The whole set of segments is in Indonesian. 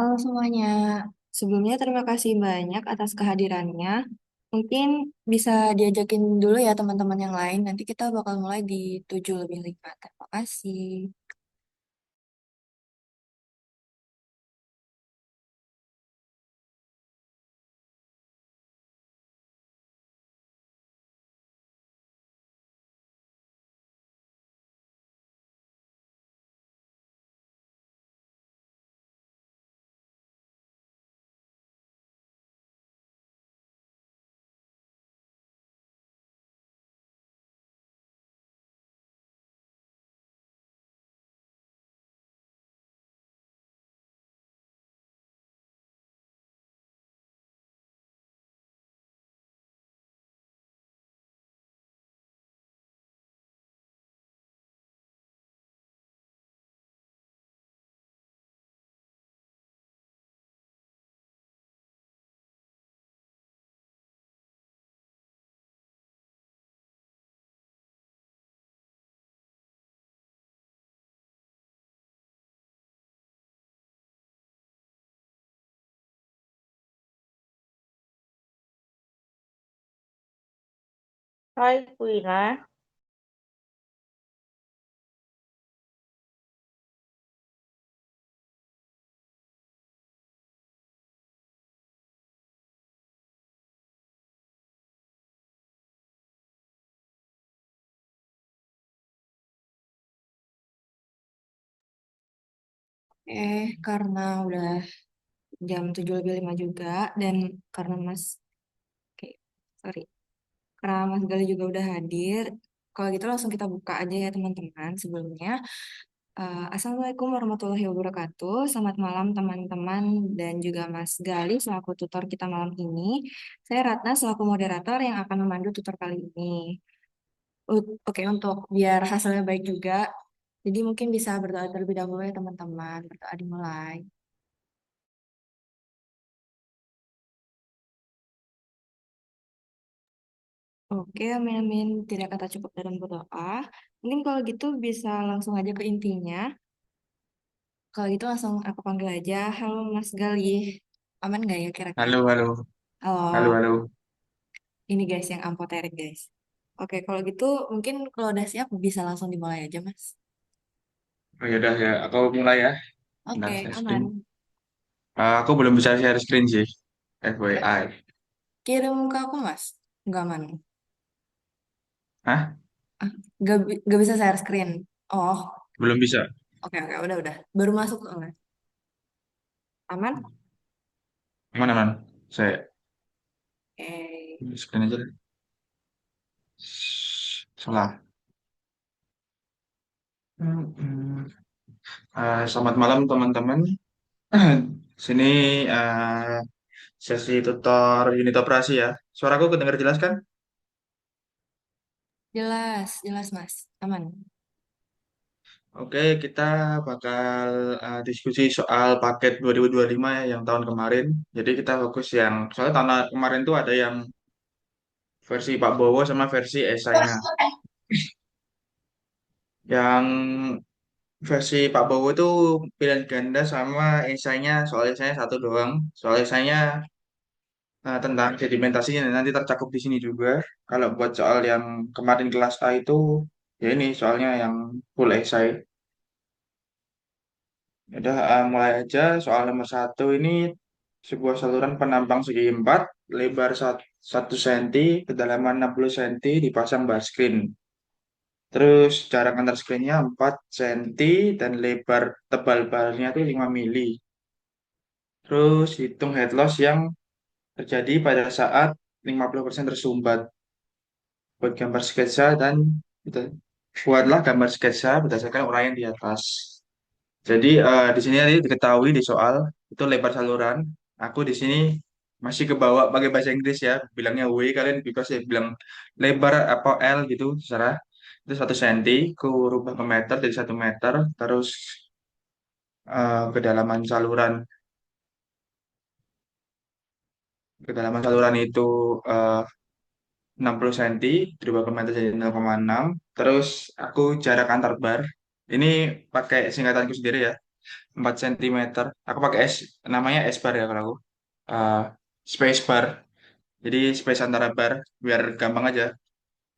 Halo semuanya, sebelumnya terima kasih banyak atas kehadirannya. Mungkin bisa diajakin dulu ya teman-teman yang lain. Nanti kita bakal mulai di 7 lebih 5. Terima kasih. Hai Wina, Karena udah jam 7 lebih 5 juga, dan karena oke, sorry, karena Mas Gali juga udah hadir, kalau gitu langsung kita buka aja ya teman-teman. Sebelumnya, Assalamualaikum warahmatullahi wabarakatuh. Selamat malam teman-teman dan juga Mas Gali selaku tutor kita malam ini. Saya Ratna selaku moderator yang akan memandu tutor kali ini. Oke, untuk biar hasilnya baik juga, jadi mungkin bisa berdoa terlebih dahulu ya teman-teman. Berdoa dimulai. Oke, amin amin. Tidak kata cukup dalam berdoa. Mungkin kalau gitu bisa langsung aja ke intinya. Kalau gitu langsung aku panggil aja. Halo Mas Gali. Aman nggak ya kira-kira? halo, halo, halo, Halo. halo. Ini guys yang ampoterik guys. Oke, kalau gitu mungkin kalau udah siap bisa langsung dimulai aja, Mas. Oh ya udah ya, aku mulai ya. Bentar, Oke, share screen. aman. Aku belum bisa share screen sih, FYI. Kirim ke aku, Mas. Nggak aman. Hah? Ah, nggak bisa share screen. Oh, Belum bisa. oke, oke, udah. Baru masuk soalnya. Aman? Mana man? Saya Oke. screen aja. Salah. Selamat malam teman-teman. Sini sesi tutor unit operasi ya. Suaraku kedengar jelas kan? Jelas, jelas, Mas. Aman. Oke, kita bakal diskusi soal paket 2025 ya, yang tahun kemarin. Jadi kita fokus yang, soalnya tahun kemarin tuh ada yang versi Pak Bowo sama versi esainya. Yang versi Pak Bowo itu pilihan ganda sama esainya, soal esainya satu doang. Soal esainya tentang sedimentasinya nanti tercakup di sini juga. Kalau buat soal yang kemarin kelas A itu, ya ini soalnya yang full esai. Udah mulai aja. Soal nomor satu ini sebuah saluran penambang segi 4, lebar 1 cm, kedalaman 60 cm, dipasang bar screen. Terus jarak antar screennya 4 cm dan lebar tebal barnya itu 5 mili. Terus hitung head loss yang terjadi pada saat 50% tersumbat. Buat gambar sketsa dan buatlah gambar sketsa berdasarkan uraian di atas. Jadi di sini tadi diketahui di soal itu lebar saluran. Aku di sini masih ke bawah pakai bahasa Inggris ya, bilangnya W, kalian because saya bilang lebar apa L gitu, secara itu 1 cm, ku rubah ke meter jadi 1 meter, terus kedalaman saluran kedalaman saluran itu eh, 60 cm, dirubah ke meter jadi 0,6, terus aku jarak antar bar, ini pakai singkatanku sendiri ya. 4 cm. Aku pakai namanya S bar ya kalau aku. Eh, space bar. Jadi space antara bar biar gampang aja.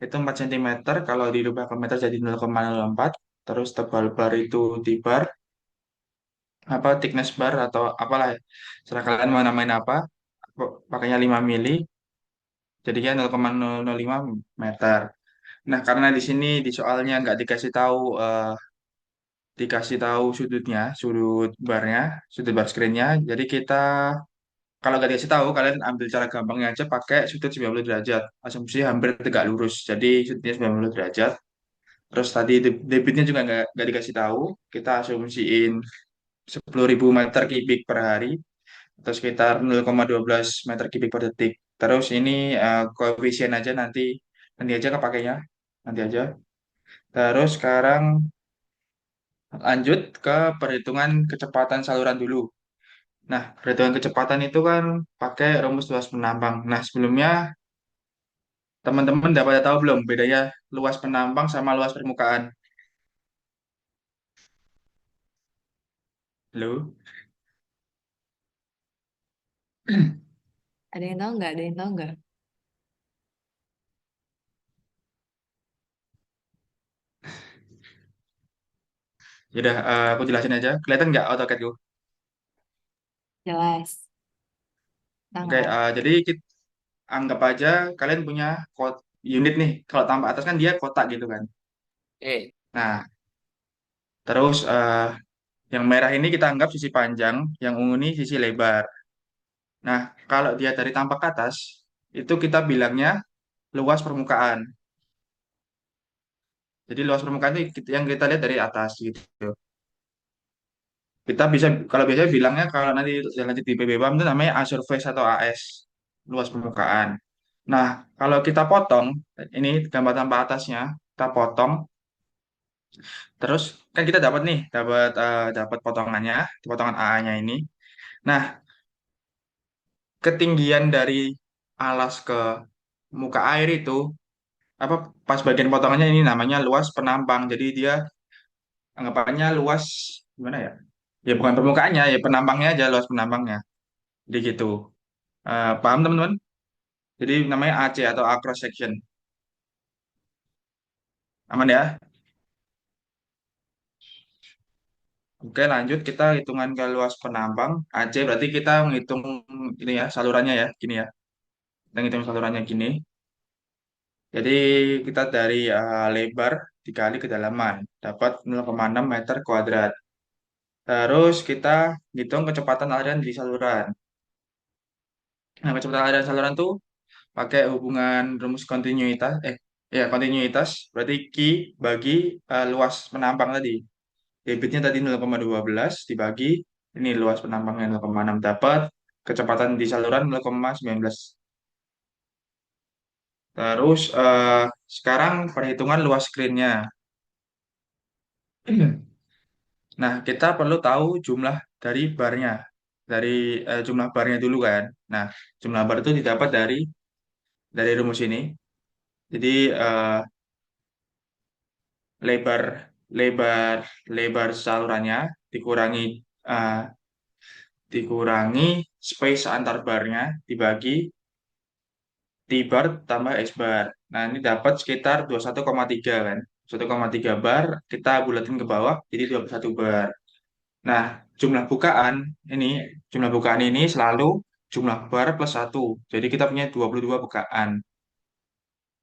Itu 4 cm, kalau dirubah ke meter jadi 0,04. Terus tebal bar itu di bar, apa thickness bar atau apalah ya. Serah kalian mau namain apa. Pakainya 5 mili, jadinya 0,005 meter. Nah, karena di sini di soalnya nggak dikasih tahu sudutnya, sudut barnya, sudut bar screen-nya. Jadi kita kalau nggak dikasih tahu, kalian ambil cara gampangnya aja pakai sudut 90 derajat. Asumsi hampir tegak lurus. Jadi sudutnya 90 derajat. Terus tadi debitnya juga nggak dikasih tahu. Kita asumsiin 10.000 meter kubik per hari atau sekitar 0,12 meter kubik per detik. Terus ini koefisien aja nanti aja kepakainya, nanti aja. Terus sekarang lanjut ke perhitungan kecepatan saluran dulu. Nah, perhitungan kecepatan itu kan pakai rumus luas penambang. Nah, sebelumnya teman-teman udah pada tahu belum bedanya luas penambang sama luas permukaan? Halo? Ada yang tahu nggak? Ada yang tahu nggak? Yaudah, aku jelasin aja. Kelihatan nggak AutoCAD-ku? Jelas. Oke, Sangat. jadi kita anggap aja kalian punya unit nih. Kalau tambah atas kan dia kotak gitu kan. Nah, terus yang merah ini kita anggap sisi panjang, yang ungu ini sisi lebar. Nah, kalau dia dari tampak ke atas, itu kita bilangnya luas permukaan. Jadi luas permukaan itu yang kita lihat dari atas gitu. Kita bisa, kalau biasanya bilangnya kalau nanti yang lanjut di PB-BAM itu namanya A surface atau AS, luas permukaan. Nah, kalau kita potong, ini gambar tanpa atasnya, kita potong, terus kan kita dapat nih, dapat potongannya, potongan AA-nya ini. Nah, ketinggian dari alas ke muka air itu, apa pas bagian potongannya ini namanya luas penampang. Jadi dia anggapannya luas gimana ya? Ya bukan permukaannya, ya penampangnya aja, luas penampangnya. Jadi gitu. Paham teman-teman? Jadi namanya AC atau A cross section. Aman ya? Oke, lanjut kita hitungan ke luas penambang. AC berarti kita menghitung ini ya, salurannya ya, gini ya. Kita ngitung salurannya gini. Jadi kita dari lebar dikali kedalaman dapat 0,6 meter kuadrat. Terus kita hitung kecepatan aliran di saluran. Nah, kecepatan aliran saluran tuh pakai hubungan rumus kontinuitas. Ya kontinuitas berarti Q bagi luas penambang tadi. Debitnya tadi 0,12 dibagi ini luas penambangnya 0,6 dapat kecepatan di saluran 0,19. Terus sekarang perhitungan luas screen-nya. Nah, kita perlu tahu jumlah dari barnya, dari jumlah barnya dulu kan. Nah, jumlah bar itu didapat dari rumus ini. Jadi lebar lebar lebar salurannya dikurangi eh, dikurangi space antar barnya dibagi T bar tambah X bar. Nah, ini dapat sekitar 21,3 kan. 1,3 bar kita bulatin ke bawah jadi 21 bar. Nah, jumlah bukaan ini jumlah bukaan ini selalu jumlah bar plus satu. Jadi kita punya 22 bukaan.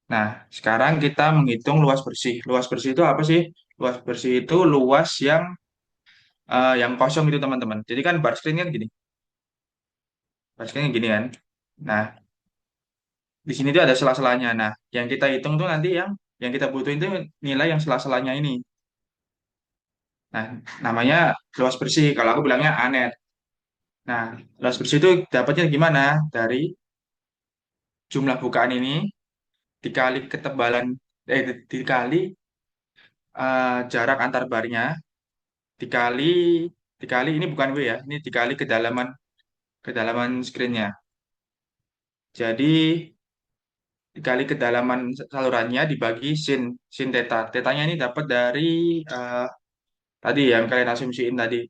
Nah, sekarang kita menghitung luas bersih. Luas bersih itu apa sih? Luas bersih itu luas yang kosong itu teman-teman. Jadi kan bar screen kan gini. Bar screen kan gini kan. Nah, di sini tuh ada sela-selanya. Nah, yang kita hitung tuh nanti yang kita butuhin tuh nilai yang sela-selanya ini. Nah, namanya luas bersih. Kalau aku bilangnya anet. Nah, luas bersih itu dapatnya gimana? Dari jumlah bukaan ini dikali ketebalan dikali jarak antar barnya dikali dikali ini bukan W ya, ini dikali kedalaman screennya. Jadi dikali kedalaman salurannya dibagi sin theta. Tetanya ini dapat dari tadi yang kalian asumsiin tadi.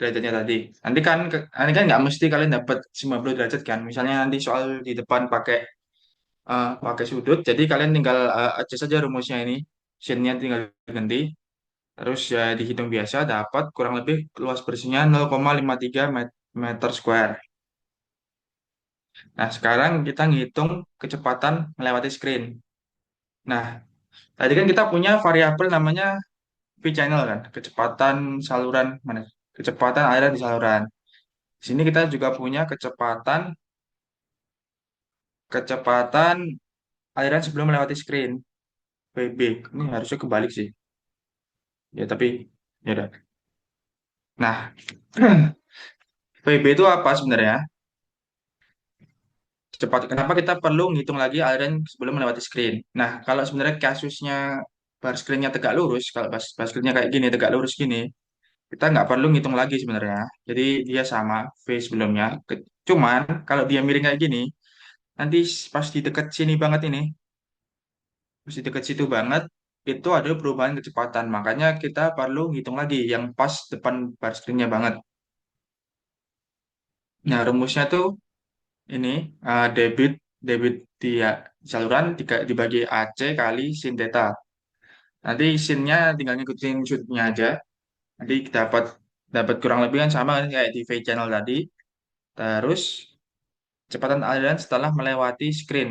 derajatnya tadi. Nanti kan nggak mesti kalian dapat 90 derajat kan. Misalnya nanti soal di depan pakai sudut, jadi kalian tinggal adjust saja rumusnya ini. Sinnya tinggal ganti, terus ya dihitung biasa dapat kurang lebih luas bersihnya 0,53 meter square. Nah, sekarang kita ngitung kecepatan melewati screen. Nah, tadi kan kita punya variabel namanya V channel kan, kecepatan saluran mana? Kecepatan aliran di saluran. Di sini kita juga punya kecepatan kecepatan aliran sebelum melewati screen, VB. Ini harusnya kebalik sih. Ya, tapi ya udah. Nah, VB itu apa sebenarnya? Kenapa kita perlu ngitung lagi aliran sebelum melewati screen? Nah, kalau sebenarnya kasusnya bar screen-nya tegak lurus, kalau bar screen-nya kayak gini, tegak lurus gini, kita nggak perlu ngitung lagi sebenarnya. Jadi dia sama V sebelumnya. Cuman kalau dia miring kayak gini, nanti pas di dekat sini banget ini, pas di dekat situ banget, itu ada perubahan kecepatan. Makanya kita perlu ngitung lagi yang pas depan bar screen-nya banget. Nah, rumusnya tuh ini debit debit di saluran dibagi AC kali sin theta. Nanti sinnya tinggal ngikutin shootnya aja. Nanti dapat dapat kurang lebih kan sama kan kayak di V channel tadi. Terus kecepatan aliran setelah melewati screen.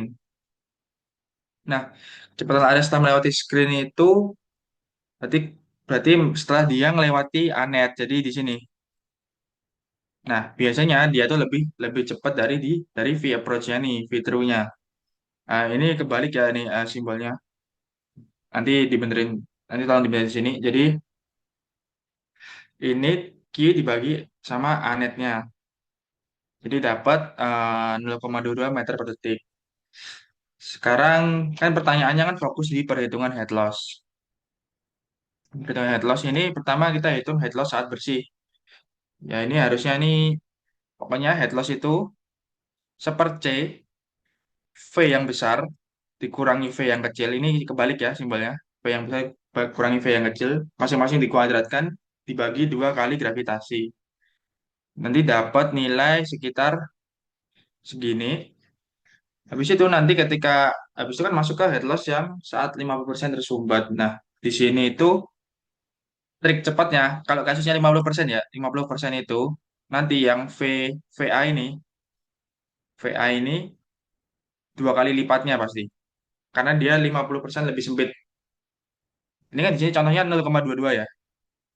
Nah, kecepatan aliran setelah melewati screen itu berarti berarti setelah dia melewati anet. Jadi di sini. Nah, biasanya dia tuh lebih lebih cepat dari V approach-nya nih, V through-nya. Nah, ini kebalik ya nih simbolnya. Nanti dibenerin, nanti tolong dibenerin di sini. Jadi ini Q dibagi sama anetnya. Jadi dapat 0,22 meter per detik. Sekarang kan pertanyaannya kan fokus di perhitungan head loss. Perhitungan head loss ini pertama kita hitung head loss saat bersih. Ya ini harusnya nih pokoknya head loss itu seper C V yang besar dikurangi V yang kecil. Ini kebalik ya simbolnya. V yang besar kurangi V yang kecil. Masing-masing dikuadratkan dibagi dua kali gravitasi. Nanti dapat nilai sekitar segini. Habis itu kan masuk ke head loss yang saat 50% tersumbat. Nah, di sini itu trik cepatnya, kalau kasusnya 50% ya, 50% itu nanti yang VA ini, VA ini dua kali lipatnya pasti. Karena dia 50% lebih sempit. Ini kan di sini contohnya 0,22 ya.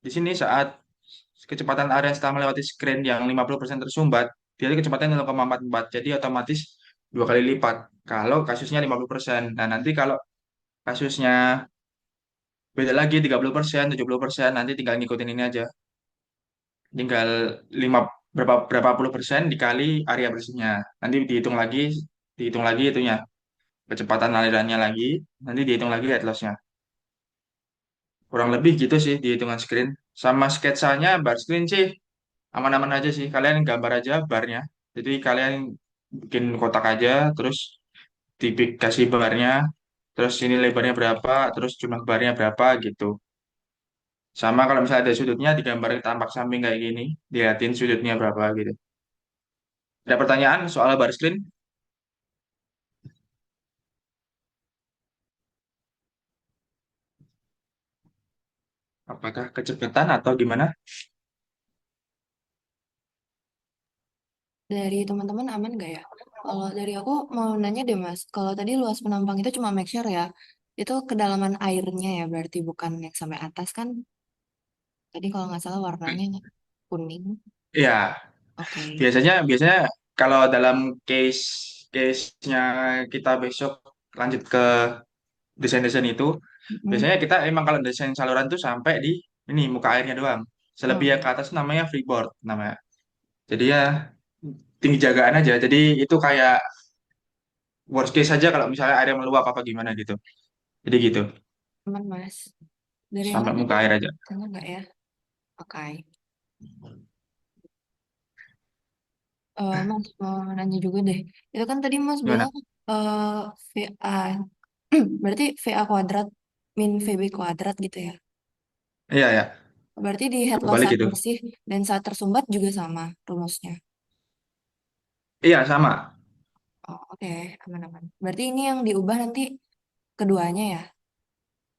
Di sini saat kecepatan area setelah melewati screen yang 50% tersumbat, dia kecepatan 0,44. Jadi otomatis dua kali lipat kalau kasusnya 50%. Nah, nanti kalau kasusnya beda lagi 30%, 70%, nanti tinggal ngikutin ini aja. Tinggal lima berapa berapa puluh persen dikali area bersihnya. Nanti dihitung lagi itunya, kecepatan alirannya lagi, nanti dihitung lagi head loss-nya. Kurang lebih gitu sih di hitungan screen. Sama sketsanya bar screen sih aman-aman aja sih. Kalian gambar aja barnya. Jadi kalian bikin kotak aja, terus dikasih barnya, terus ini lebarnya berapa, terus jumlah barnya berapa gitu. Sama kalau misalnya ada sudutnya digambar tampak samping kayak gini, dilihatin sudutnya berapa gitu. Ada pertanyaan soal bar screen? Apakah kecepatan atau gimana? Dari teman-teman aman nggak ya? Kalau dari aku mau nanya deh Mas, kalau tadi luas penampang itu cuma make sure ya, itu kedalaman airnya ya berarti bukan yang sampai atas kan? Tadi kalau nggak salah warnanya kuning. Ya, Oke. biasanya biasanya kalau dalam case-nya kita besok lanjut ke desain-desain itu, Mm-mm. biasanya kita emang kalau desain saluran tuh sampai di ini muka airnya doang. Selebihnya Hmm. ke atas namanya freeboard namanya. Jadi ya tinggi jagaan aja. Jadi itu kayak worst case saja kalau misalnya airnya meluap apa gimana gitu. Jadi gitu, Aman Mas. Dari yang sampai lain muka ada air aja. tanya nggak ya? Oke. Mas mau nanya juga deh. Itu kan tadi Mas Gimana? bilang eh, VA, berarti VA kuadrat min VB kuadrat gitu ya? Iya ya. Berarti di head loss Kebalik saat gitu. bersih dan saat tersumbat juga sama rumusnya. Iya, sama. Oh, oke, aman-aman. Berarti ini yang diubah nanti keduanya ya.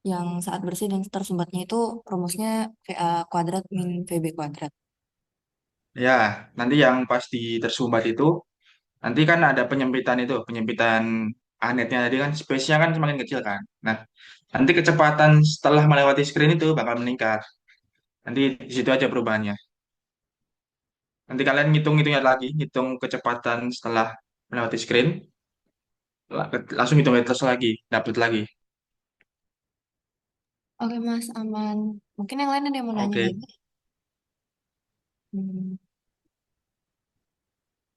Yang saat bersih dan tersumbatnya itu rumusnya VA kuadrat min VB kuadrat. Ya, nanti yang pas di tersumbat itu, nanti kan ada penyempitan itu, penyempitan anetnya tadi kan, space-nya kan semakin kecil kan. Nah, nanti kecepatan setelah melewati screen itu bakal meningkat. Nanti di situ aja perubahannya. Nanti kalian ngitung-ngitungnya lagi, ngitung kecepatan setelah melewati screen, langsung hitung terus lagi, dapat lagi. Oke Mas, aman. Mungkin yang lain ada yang mau nanya Oke, lagi? Hmm,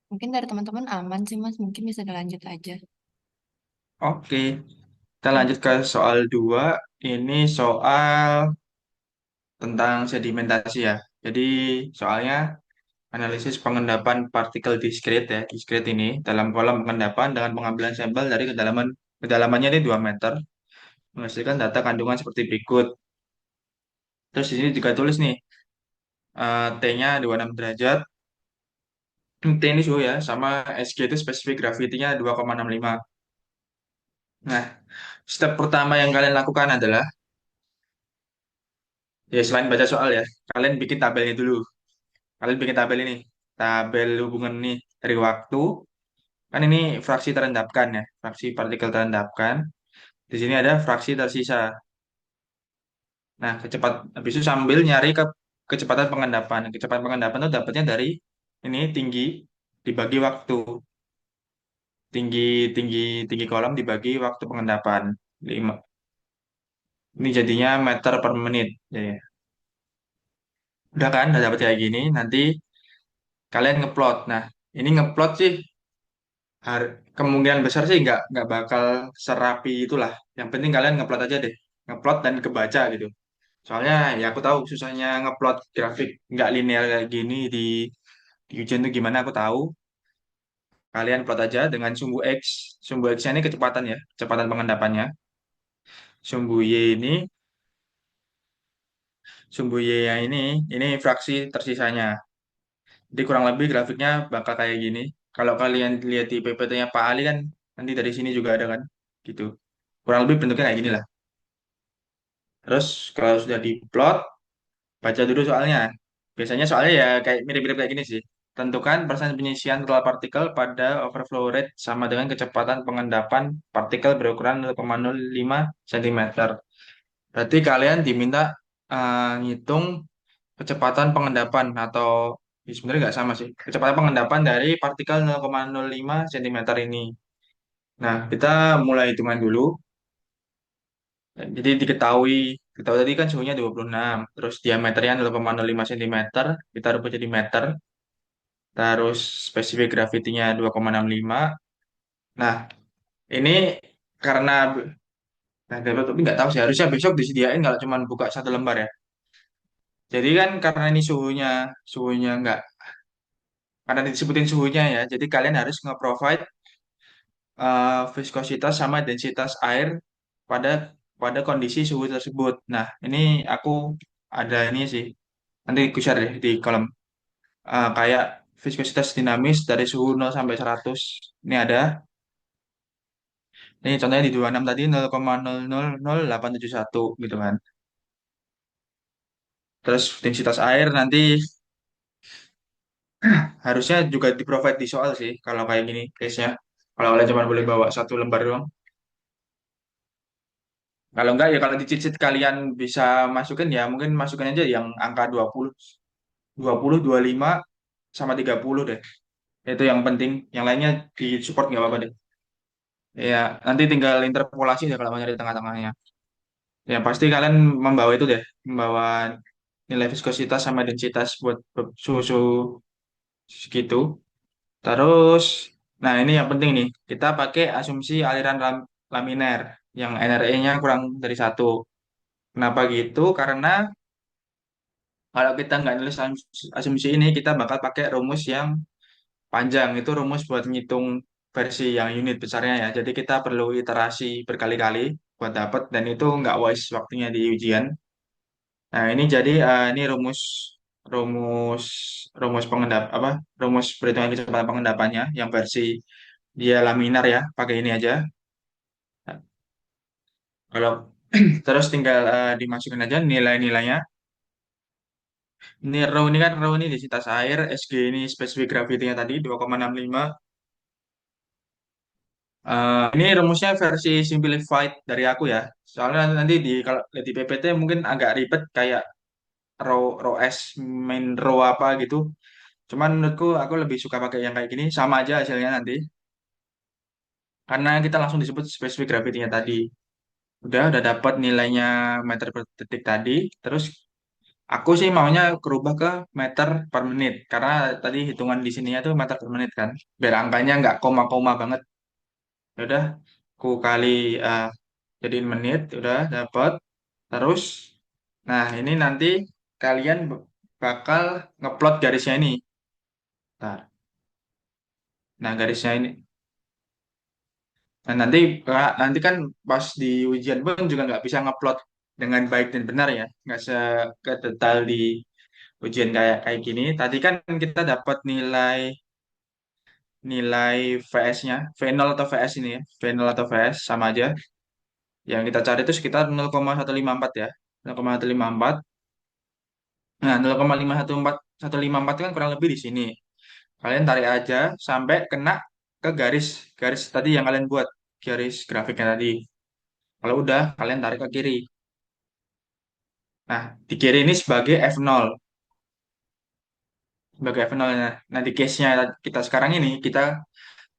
mungkin dari teman-teman aman sih Mas, mungkin bisa dilanjut aja. oke. Kita lanjut ke soal 2. Ini soal tentang sedimentasi ya. Jadi soalnya analisis pengendapan partikel diskrit ya, diskrit ini dalam kolom pengendapan dengan pengambilan sampel dari kedalamannya ini 2 meter, menghasilkan data kandungan seperti berikut. Terus di sini juga tulis nih, T-nya 26 derajat, T ini suhu ya, sama SG itu spesifik gravitinya 2,65. Nah, step pertama yang kalian lakukan adalah, ya selain baca soal ya, kalian bikin tabelnya dulu. Kalian bikin tabel ini, tabel hubungan nih dari waktu, kan ini fraksi terendapkan ya, fraksi partikel terendapkan. Di sini ada fraksi tersisa. Nah, habis itu sambil nyari kecepatan pengendapan. Kecepatan pengendapan itu dapatnya dari ini tinggi dibagi waktu. Tinggi tinggi tinggi kolom dibagi waktu pengendapan. 5. Ini jadinya meter per menit. Ya, ya. Udah kan, udah dapat kayak gini. Nanti kalian ngeplot. Nah, ini ngeplot sih kemungkinan besar sih nggak bakal serapi itulah. Yang penting kalian ngeplot aja deh. Ngeplot dan kebaca gitu. Soalnya ya aku tahu susahnya ngeplot grafik nggak linear kayak gini di ujian itu gimana aku tahu. Kalian plot aja dengan sumbu X. Sumbu X-nya ini kecepatan ya, kecepatan pengendapannya. Sumbu Y ini, sumbu Y-nya ini fraksi tersisanya. Jadi kurang lebih grafiknya bakal kayak gini. Kalau kalian lihat di PPT-nya Pak Ali kan, nanti dari sini juga ada kan, gitu. Kurang lebih bentuknya kayak gini lah. Terus kalau sudah diplot, baca dulu soalnya. Biasanya soalnya ya kayak mirip-mirip kayak gini sih. Tentukan persen penyisian total partikel pada overflow rate sama dengan kecepatan pengendapan partikel berukuran 0,05 cm. Berarti kalian diminta ngitung kecepatan pengendapan atau ya sebenarnya nggak sama sih. Kecepatan pengendapan dari partikel 0,05 cm ini. Nah, kita mulai hitungan dulu. Jadi diketahui tadi kan suhunya 26, terus diameternya 0,05 cm, kita rubah jadi meter, terus spesifik gravitinya 2,65. Nah, ini karena, nah, tapi nggak tahu sih, harusnya besok disediain kalau cuma buka satu lembar ya. Jadi kan karena ini suhunya nggak, karena disebutin suhunya ya, jadi kalian harus nge-provide viskositas sama densitas air pada pada kondisi suhu tersebut. Nah, ini aku ada ini sih. Nanti aku share deh di kolom. Kayak viskositas dinamis dari suhu 0 sampai 100. Ini ada. Ini contohnya di 26 tadi 0,000871 gitu kan. Terus densitas air nanti harusnya juga di-provide di soal sih kalau kayak gini case-nya. Kalau kalian cuma boleh bawa satu lembar doang. Kalau enggak ya kalau di cheat sheet kalian bisa masukin ya mungkin masukin aja yang angka 20, 20, 25 sama 30 deh. Itu yang penting. Yang lainnya di support nggak apa-apa deh. Ya, nanti tinggal interpolasi deh kalau mau nyari tengah-tengahnya. Ya, pasti kalian membawa itu deh, membawa nilai viskositas sama densitas buat susu segitu. Terus, nah ini yang penting nih, kita pakai asumsi aliran laminer yang NRE-nya kurang dari 1. Kenapa gitu? Karena kalau kita nggak nulis asumsi ini, kita bakal pakai rumus yang panjang. Itu rumus buat ngitung versi yang unit besarnya ya. Jadi kita perlu iterasi berkali-kali buat dapat, dan itu nggak wise waktunya di ujian. Nah, ini jadi ini rumus rumus rumus pengendap apa? Rumus perhitungan kecepatan pengendapannya yang versi dia laminar ya, pakai ini aja. Nah, kalau terus tinggal dimasukin aja nilai-nilainya. Ini rho ini kan rho ini densitas air, Sg ini spesifik gravitinya tadi 2,65. Ini rumusnya versi simplified dari aku ya. Soalnya nanti di kalau di PPT mungkin agak ribet kayak rho S main rho apa gitu. Cuman menurutku aku lebih suka pakai yang kayak gini, sama aja hasilnya nanti. Karena kita langsung disebut spesifik gravity-nya tadi. Udah dapat nilainya meter per detik tadi. Terus aku sih maunya kerubah ke meter per menit. Karena tadi hitungan di sininya tuh meter per menit kan. Biar angkanya nggak koma-koma banget. Ya udah, aku kali eh, jadiin menit, udah dapat. Terus, nah ini nanti kalian bakal ngeplot garisnya ini. Nah, nah garisnya ini. Nah, nanti kan pas di ujian pun juga nggak bisa ngupload dengan baik dan benar ya, nggak detail di ujian kayak kayak gini. Tadi kan kita dapat nilai nilai VS-nya, V0 atau VS ini ya, V0 atau VS sama aja. Yang kita cari itu sekitar 0,154 ya, 0,154. Nah, 0,514 itu kan kurang lebih di sini. Kalian tarik aja sampai kena ke garis garis tadi yang kalian buat, garis grafiknya tadi. Kalau udah, kalian tarik ke kiri. Nah, di kiri ini sebagai F0, sebagai F0. Nah, di case-nya kita sekarang ini, kita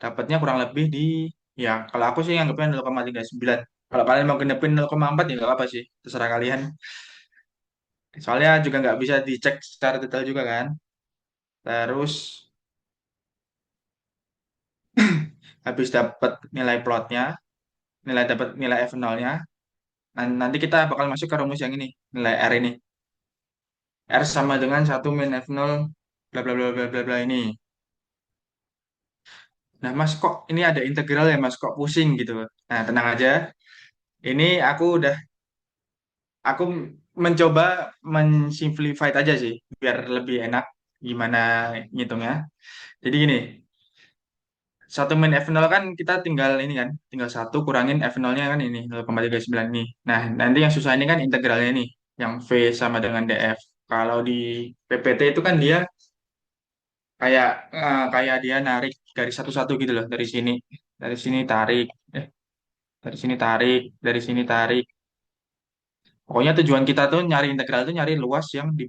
dapatnya kurang lebih di, ya, kalau aku sih anggapnya 0,39. Kalau kalian mau genepin 0,4 ya nggak apa sih, terserah kalian. Soalnya juga nggak bisa dicek secara detail juga kan. Terus, habis dapat nilai plotnya, dapat nilai F0-nya, nanti kita bakal masuk ke rumus yang ini, nilai R ini. R sama dengan 1 min F0, bla bla bla bla bla bla ini. Nah, Mas kok ini ada integral ya, Mas kok pusing gitu. Nah, tenang aja. Ini aku mencoba mensimplify aja sih biar lebih enak gimana ngitungnya. Jadi gini, 1 min F0 kan kita tinggal ini kan, tinggal satu kurangin F0-nya kan ini 0,39 ini. Nah, nanti yang susah ini kan integralnya ini, yang V sama dengan DF. Kalau di PPT itu kan dia kayak kayak dia narik dari satu-satu gitu loh, dari sini tarik, eh, dari sini tarik, dari sini tarik. Pokoknya tujuan kita tuh nyari integral tuh nyari luas yang di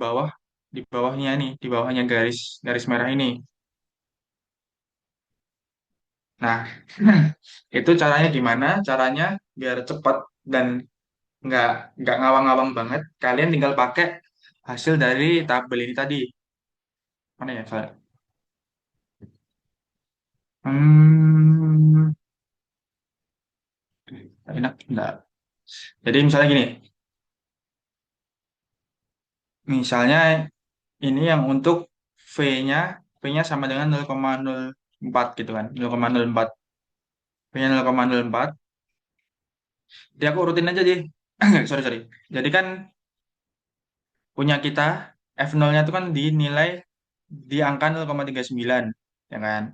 bawahnya nih, di bawahnya garis garis merah ini. Nah, itu caranya gimana? Caranya biar cepat dan nggak nggak ngawang-ngawang banget. Kalian tinggal pakai hasil dari tabel ini tadi. Mana ya? Hmm, enak enggak? Jadi misalnya gini, misalnya ini yang untuk V-nya, V-nya sama dengan 0,04 gitu kan, 0,04. V-nya 0,04. Jadi aku urutin aja deh. Sorry, sorry. Jadi kan punya kita F0-nya itu kan dinilai di angka 0,39, ya kan?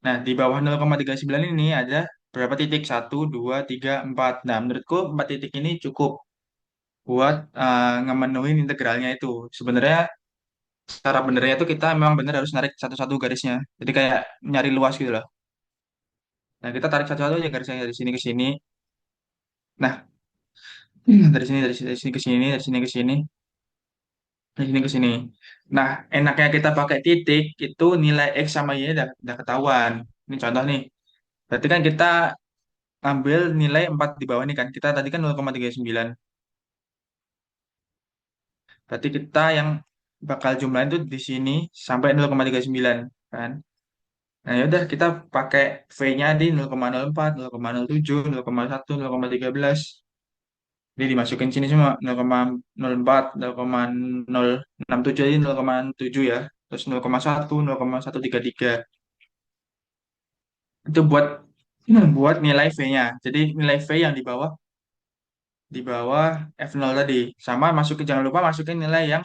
Nah, di bawah 0,39 ini ada berapa titik? Satu, 2, 3, 4. Nah, menurutku 4 titik ini cukup buat ngemenuhin integralnya itu. Sebenarnya cara benernya itu kita memang bener harus narik satu-satu garisnya. Jadi kayak nyari luas gitu loh. Nah, kita tarik satu-satu aja garisnya dari sini ke sini. Nah, dari sini ke sini, dari sini ke sini. Dari sini ke sini. Nah, enaknya kita pakai titik itu nilai X sama Y udah ketahuan. Ini contoh nih. Berarti kan kita ambil nilai 4 di bawah ini kan. Kita tadi kan 0,39. Berarti kita yang bakal jumlahin itu di sini sampai 0,39 kan. Nah, yaudah kita pakai V-nya di 0,04, 0,07, 0,1, 0,13. Jadi dimasukin sini semua 0,04, 0,067 jadi 0,7 ya. Terus 0,1, 0,133. Itu buat buat nilai V-nya. Jadi nilai V yang di bawah di bawah F0 tadi. Sama masukin, jangan lupa masukin nilai yang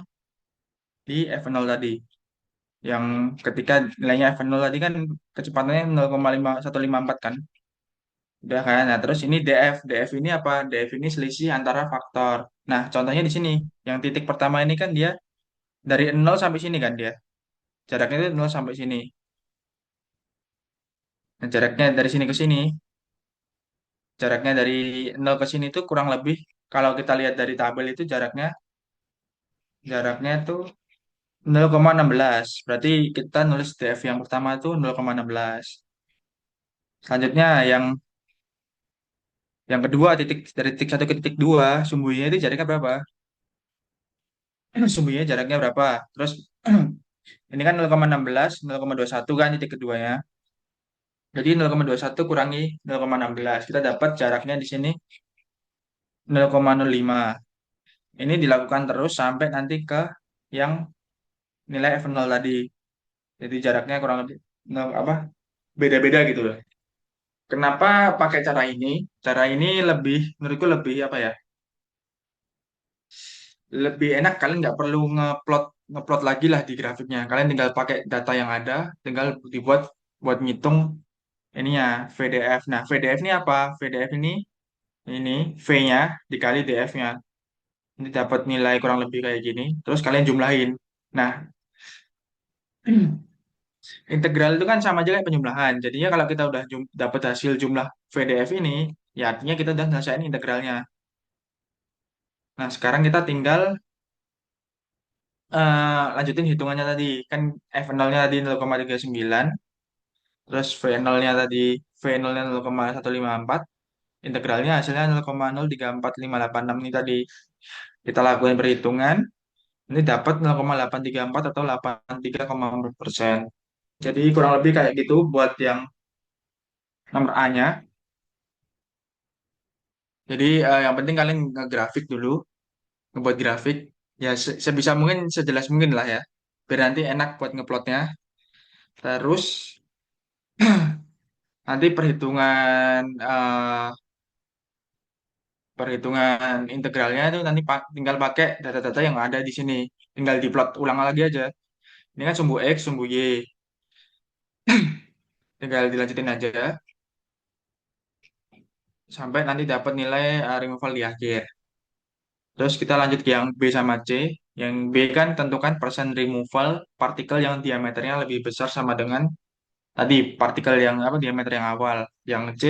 di F0 tadi. Yang ketika nilainya F0 tadi kan kecepatannya 0,5154 kan. Udah kan? Nah, terus ini DF. DF ini apa? DF ini selisih antara faktor. Nah, contohnya di sini. Yang titik pertama ini kan dia dari 0 sampai sini kan dia. Jaraknya itu 0 sampai sini. Nah, jaraknya dari sini ke sini, jaraknya dari 0 ke sini itu kurang lebih kalau kita lihat dari tabel itu jaraknya itu 0,16. Berarti kita nulis DF yang pertama itu 0,16. Selanjutnya yang kedua titik dari titik satu ke titik dua sumbunya itu jaraknya berapa? Sumbunya jaraknya berapa? Terus ini kan 0,16, 0,21 kan titik keduanya. Jadi 0,21 kurangi 0,16. Kita dapat jaraknya di sini 0,05. Ini dilakukan terus sampai nanti ke yang nilai F0 tadi. Jadi jaraknya kurang lebih apa? Beda-beda gitu loh. Kenapa pakai cara ini? Cara ini lebih menurutku lebih apa ya? Lebih enak, kalian nggak perlu ngeplot lagi lah di grafiknya. Kalian tinggal pakai data yang ada, tinggal dibuat buat ngitung ininya VDF. Nah, VDF ini apa? VDF ini V-nya dikali DF-nya. Ini dapat nilai kurang lebih kayak gini. Terus kalian jumlahin. Nah, integral itu kan sama aja kayak penjumlahan. Jadinya kalau kita udah dapat hasil jumlah VDF ini, ya artinya kita udah selesaiin integralnya. Nah, sekarang kita tinggal lanjutin hitungannya tadi. Kan F0-nya tadi 0,39, terus V0-nya tadi V0-nya 0,154, integralnya hasilnya 0,034586 ini tadi. Kita lakukan perhitungan, ini dapat 0,834 atau 83,4%. Jadi kurang lebih kayak gitu buat yang nomor A-nya. Jadi yang penting kalian ngegrafik dulu, ngebuat grafik. Ya sebisa mungkin, sejelas mungkin lah ya. Biar nanti enak buat ngeplotnya. Terus nanti perhitungan integralnya itu nanti tinggal pakai data-data yang ada di sini. Tinggal diplot ulang lagi aja. Ini kan sumbu X, sumbu Y. Tinggal dilanjutin aja sampai nanti dapat nilai removal di akhir. Terus kita lanjut ke yang B sama C. Yang B kan tentukan persen removal partikel yang diameternya lebih besar sama dengan tadi partikel yang apa diameter yang awal. Yang C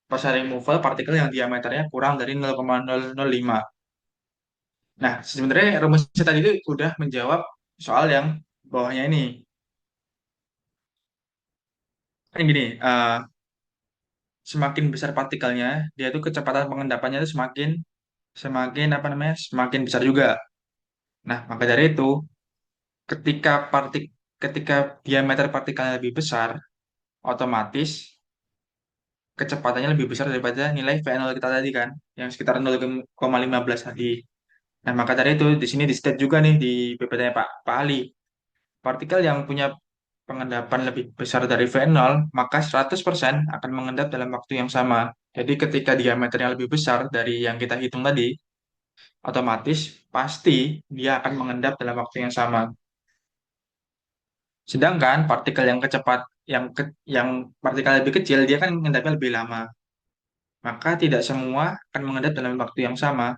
persen removal partikel yang diameternya kurang dari 0,005. Nah, sebenarnya rumusnya tadi itu udah menjawab soal yang bawahnya ini. Kan gini, semakin besar partikelnya, dia tuh kecepatan pengendapannya itu semakin semakin apa namanya, semakin besar juga. Nah, maka dari itu, ketika ketika diameter partikelnya lebih besar, otomatis kecepatannya lebih besar daripada nilai V0 kita tadi kan, yang sekitar 0,15 tadi. Nah, maka dari itu di sini di state juga nih di PPT-nya Pak Ali, partikel yang punya pengendapan lebih besar dari V0, maka 100% akan mengendap dalam waktu yang sama. Jadi ketika diameternya lebih besar dari yang kita hitung tadi, otomatis pasti dia akan mengendap dalam waktu yang sama. Sedangkan partikel yang kecepat yang partikel lebih kecil dia kan mengendapnya lebih lama. Maka tidak semua akan mengendap dalam waktu yang sama.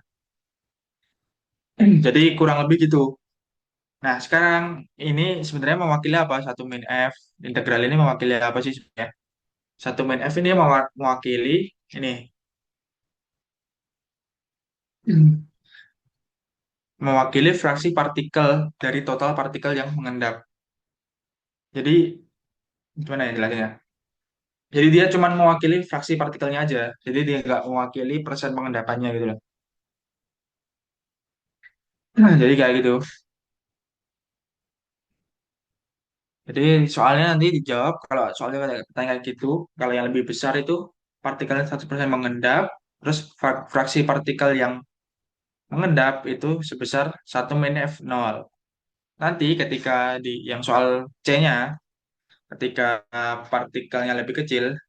Jadi kurang lebih gitu. Nah, sekarang ini sebenarnya mewakili apa? Satu min F. Integral ini mewakili apa sih sebenarnya? Satu min F ini mewakili ini, mewakili fraksi partikel dari total partikel yang mengendap. Jadi gimana ya jelasinnya? Jadi dia cuma mewakili fraksi partikelnya aja. Jadi dia nggak mewakili persen pengendapannya gitu loh. Nah, jadi kayak gitu. Jadi soalnya nanti dijawab kalau soalnya kayak pertanyaan kayak gitu, kalau yang lebih besar itu partikelnya 100% mengendap, terus fraksi partikel yang mengendap itu sebesar 1 min F0. Nanti ketika di yang soal C-nya, ketika partikelnya lebih kecil,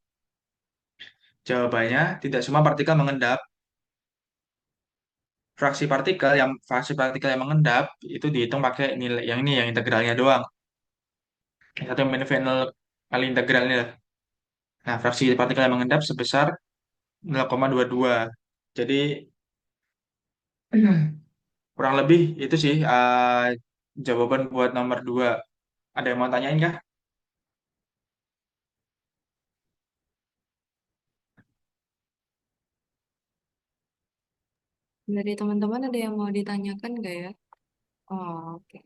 jawabannya tidak semua partikel mengendap. fraksi partikel yang mengendap itu dihitung pakai nilai yang ini yang integralnya doang. Yang satu minimal kali integralnya. Nah, fraksi partikel yang mengendap sebesar 0,22. Jadi kurang lebih itu sih jawaban buat nomor 2. Ada yang mau tanyain kah? Dari teman-teman ada yang mau ditanyakan nggak ya? Oh, oke.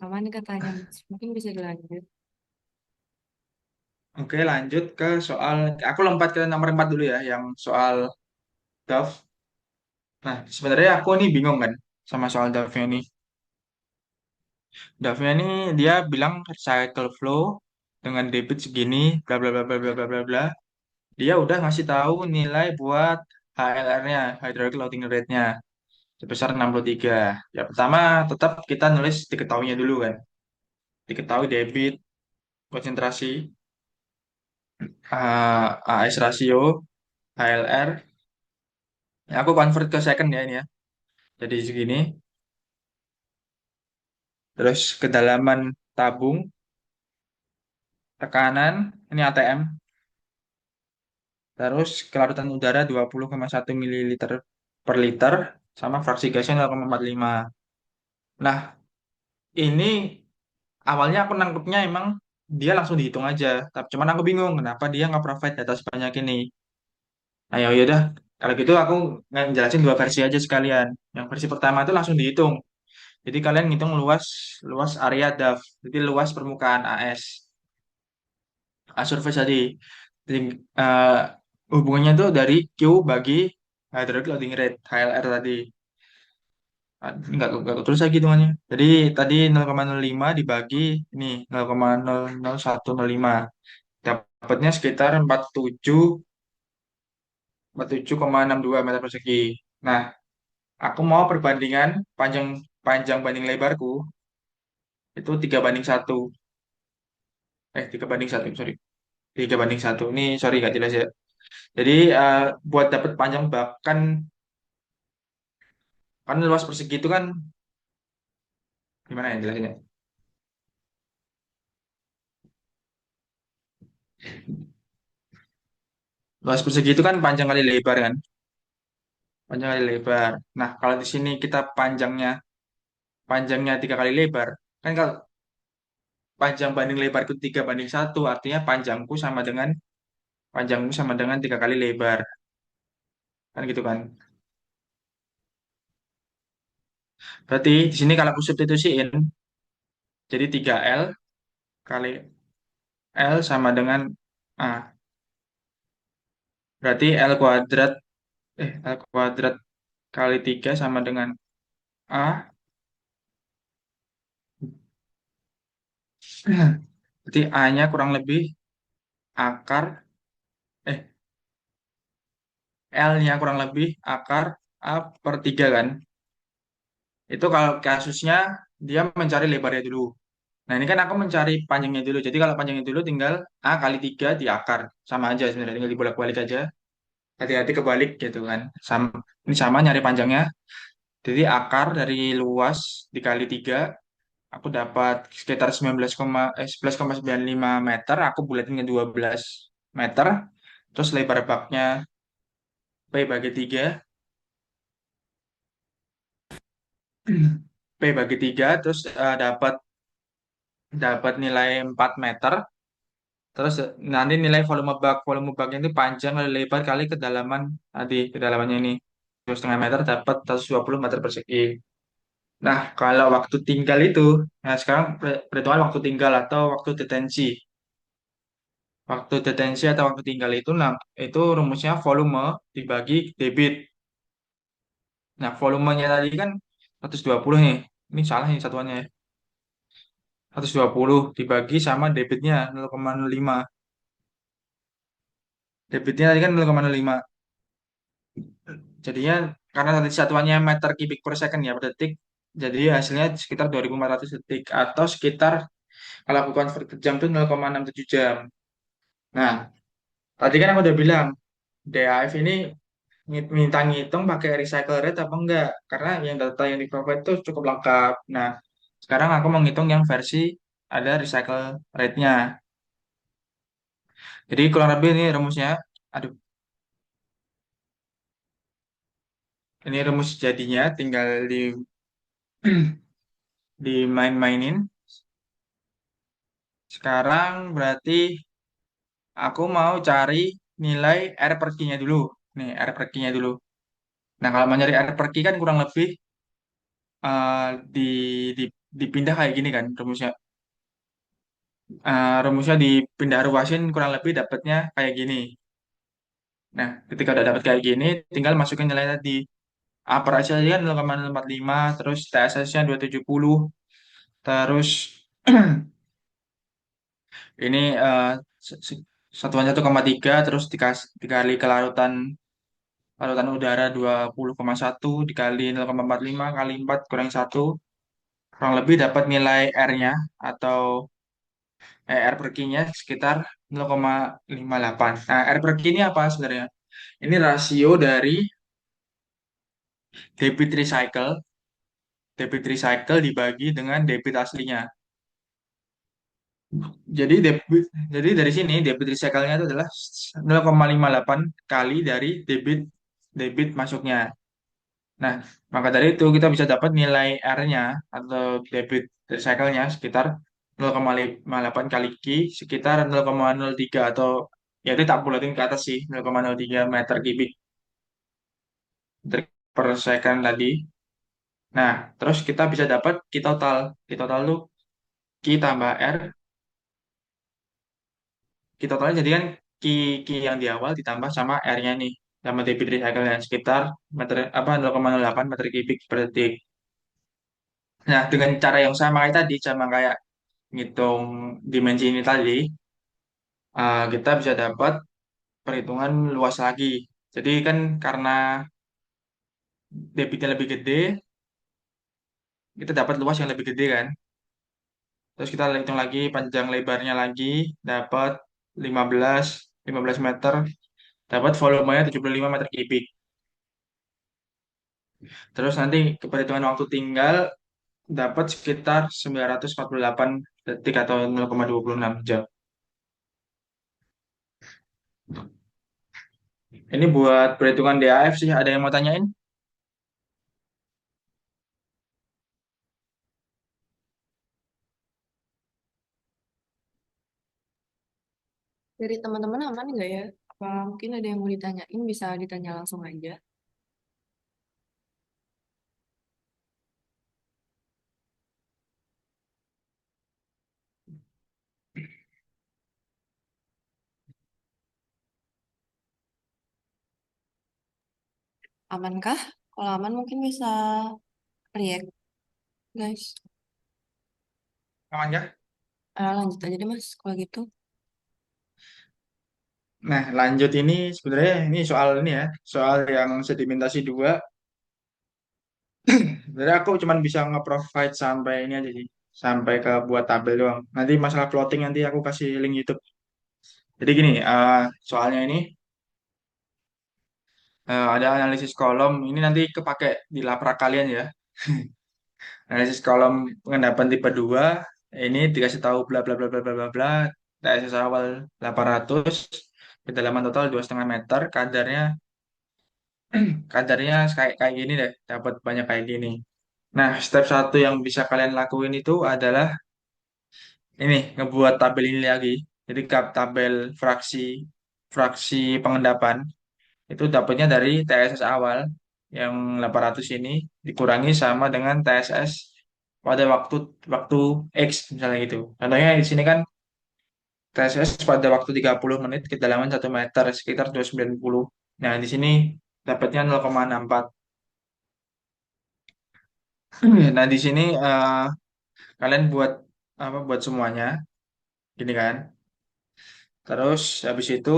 Aman katanya, Mas. Mungkin bisa dilanjut. Oke, lanjut ke soal. Aku lompat ke nomor 4 dulu ya, yang soal Dove. Nah, sebenarnya aku nih bingung kan sama soal Dove-nya ini. Dove-nya ini dia bilang cycle flow dengan debit segini, bla bla bla bla bla bla bla bla. Dia udah ngasih tahu nilai buat HLR-nya, hydraulic loading rate-nya, sebesar 63. Ya, pertama tetap kita nulis diketahuinya dulu kan. Diketahui debit, konsentrasi, AS rasio, HLR. Ya, aku convert ke second ya ini ya. Jadi segini. Terus kedalaman tabung, tekanan, ini ATM. Terus kelarutan udara 20,1 ml per liter, sama fraksi gasnya 0,45. Nah, ini awalnya aku nangkepnya emang dia langsung dihitung aja. Tapi cuman aku bingung kenapa dia nggak provide data sebanyak ini. Ayo yaudah, kalau gitu aku ngejelasin dua versi aja sekalian. Yang versi pertama itu langsung dihitung. Jadi kalian ngitung luas luas area DAF, jadi luas permukaan AS. Surface tadi. Jadi, eh, hubungannya tuh dari Q bagi hydraulic loading rate, HLR tadi. Nggak terus lagi hitungannya. Jadi tadi 0,05 dibagi ini 0,00105. Dapatnya sekitar 47,62 meter persegi. Nah, aku mau perbandingan panjang panjang banding lebarku itu 3 banding 1. 3 banding 1, sorry. 3 banding 1. Ini sorry nggak jelas ya. Jadi buat dapat panjang bak kan luas persegi itu kan gimana ya jelasinnya? Luas persegi itu kan panjang kali lebar kan? Panjang kali lebar. Nah, kalau di sini kita panjangnya 3 kali lebar, kan kalau panjang banding lebarku 3 banding 1, artinya panjangku sama dengan 3 kali lebar. Kan gitu kan? Berarti di sini kalau aku substitusiin, jadi 3L kali L sama dengan A. Berarti L kuadrat kali 3 sama dengan A. Berarti A-nya kurang lebih akar, eh, L-nya kurang lebih akar A per 3 kan. Itu kalau kasusnya dia mencari lebarnya dulu. Nah ini kan aku mencari panjangnya dulu. Jadi kalau panjangnya dulu tinggal A kali 3 di akar. Sama aja sebenarnya, tinggal dibolak-balik aja. Hati-hati kebalik gitu kan. Ini sama nyari panjangnya. Jadi akar dari luas dikali 3 aku dapat sekitar 11,95 meter. Aku bulatin ke 12 meter. Terus lebar baknya P bagi 3. P bagi 3 terus dapat dapat nilai 4 meter. Terus nanti nilai volume baknya itu panjang kali lebar kali kedalamannya ini 2,5 meter dapat 120 meter persegi. Nah, kalau waktu tinggal itu, nah sekarang perhitungan waktu tinggal atau waktu detensi. Waktu detensi atau waktu tinggal itu, nah itu rumusnya volume dibagi debit. Nah, volumenya tadi kan 120 nih. Ini salah nih satuannya ya. 120 dibagi sama debitnya 0,05. Debitnya tadi kan 0,05. Jadinya karena tadi satuannya meter kubik per second ya per detik, jadi hasilnya sekitar 2.400 detik atau sekitar kalau aku convert ke jam itu 0,67 jam. Nah, tadi kan aku udah bilang DAF ini minta ngitung pakai recycle rate apa enggak, karena yang data yang di provide itu cukup lengkap. Nah, sekarang aku mau ngitung yang versi ada recycle rate-nya. Jadi kurang lebih ini rumusnya, aduh, ini rumus jadinya tinggal dimain-mainin. Sekarang berarti aku mau cari nilai R per Q-nya dulu. Nih, R per Q-nya dulu. Nah, kalau mau nyari R per Q kan kurang lebih eh, di, di, dipindah kayak gini kan rumusnya. Rumusnya dipindah ruasin kurang lebih dapatnya kayak gini. Nah, ketika udah dapat kayak gini, tinggal masukin nilai tadi. Upper hasilnya kan 0,045, terus TSS-nya 270, terus ini se- se- satuan 1,3, terus dikali kelarutan larutan udara 20,1 dikali 0,45 kali 4 kurang 1, kurang lebih dapat nilai R-nya atau R per Q-nya sekitar 0,58. Nah, R per Q ini apa sebenarnya? Ini rasio dari debit recycle dibagi dengan debit aslinya. Jadi jadi dari sini debit recycle-nya itu adalah 0,58 kali dari debit debit masuknya. Nah, maka dari itu kita bisa dapat nilai R-nya atau debit recycle-nya sekitar 0,58 kali Q sekitar 0,03 atau ya itu tak bulatin ke atas sih 0,03 meter kubik per second tadi. Nah, terus kita bisa dapat Q total. Q total itu Q tambah R. Q totalnya jadi kan Q yang di awal ditambah sama R-nya nih. Sama debit recycle-nya sekitar meter apa 0,08 meter kubik per detik. Nah, dengan cara yang sama kayak tadi, sama kayak ngitung dimensi ini tadi, kita bisa dapat perhitungan luas lagi. Jadi kan karena debitnya lebih gede, kita dapat luas yang lebih gede kan. Terus kita hitung lagi panjang lebarnya lagi, dapat 15 15 meter, dapat volumenya 75 meter kubik. Terus nanti ke perhitungan waktu tinggal dapat sekitar 948 detik atau 0,26 jam. Ini buat perhitungan DAF sih, ada yang mau tanyain? Dari teman-teman aman nggak ya? Apa mungkin ada yang mau ditanyain, bisa ditanya langsung aja. Amankah? Kalau aman mungkin bisa react, guys. Aman ya? Lanjut aja deh, Mas, kalau gitu. Nah, lanjut ini sebenarnya ini soal ini ya, soal yang sedimentasi dua. Sebenarnya aku cuma bisa nge-provide sampai ini aja sih, sampai ke buat tabel doang. Nanti masalah plotting nanti aku kasih link YouTube. Jadi gini, soalnya ini ada analisis kolom. Ini nanti kepake di laprak kalian ya. Analisis kolom pengendapan tipe 2 ini dikasih tahu bla bla bla bla bla bla bla. TSS awal 800, kedalaman total 2,5 meter, kadarnya kayak kayak gini deh, dapat banyak kayak gini. Nah, step satu yang bisa kalian lakuin itu adalah ini ngebuat tabel ini lagi. Jadi tabel fraksi fraksi pengendapan itu dapatnya dari TSS awal yang 800 ini dikurangi sama dengan TSS pada waktu waktu X misalnya gitu. Contohnya di sini kan TSS pada waktu 30 menit kedalaman 1 meter sekitar 290. Nah, di sini dapatnya 0,64. Nah, di sini kalian buat apa buat semuanya gini kan. Terus habis itu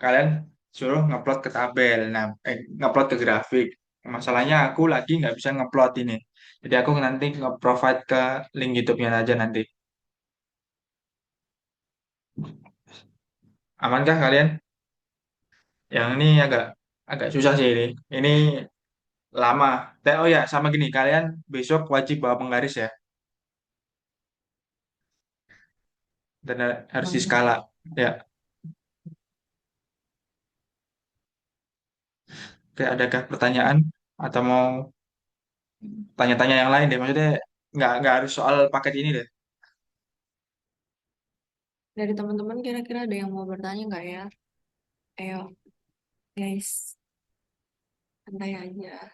kalian suruh ngupload ke tabel. Nah, ngupload ke grafik. Masalahnya aku lagi nggak bisa ngupload ini. Jadi aku nanti nge-provide ke link YouTube-nya aja nanti. Amankah kalian? Yang ini agak. Agak susah sih ini. Ini lama. Oh ya, sama gini, kalian besok wajib bawa penggaris ya, dan harus Oh, iya. diskala. Ya, oke, adakah pertanyaan atau mau tanya-tanya yang lain deh? Maksudnya nggak harus soal paket ini deh. Dari teman-teman kira-kira ada yang mau bertanya nggak ya? Ayo, guys, santai aja.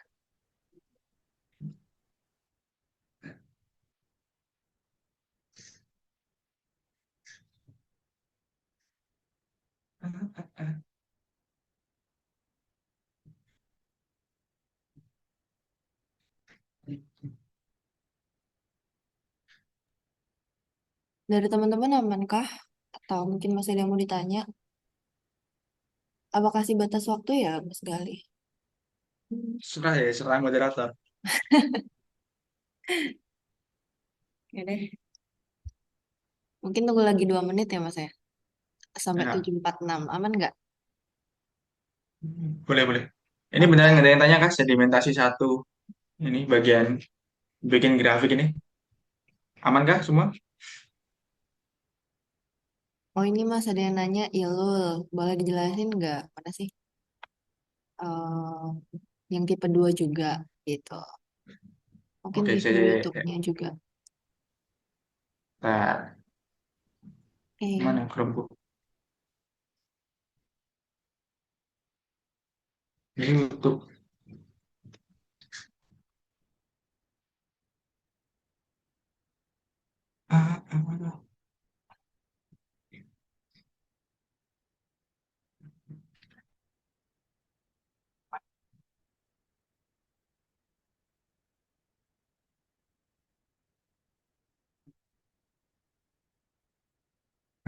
Dari teman-teman amankah? Atau mungkin masih ada yang mau ditanya? Apa kasih batas waktu ya, Mas Gali? Serah ya, serah moderator. Ya deh. Mungkin tunggu lagi 2 menit ya, Mas ya? Sampai Ya, 7.46. Aman nggak? boleh boleh. Ini beneran nggak Oke. ada yang tanya kah sedimentasi satu ini bagian bikin grafik ini aman kah semua? Oh ini Mas ada yang nanya Ilul. Boleh dijelasin nggak? Mana sih? Eh, yang tipe 2 juga gitu. Mungkin Oke, video saya YouTube-nya juga. nah, Eh, mana Chromebook ini untuk ah.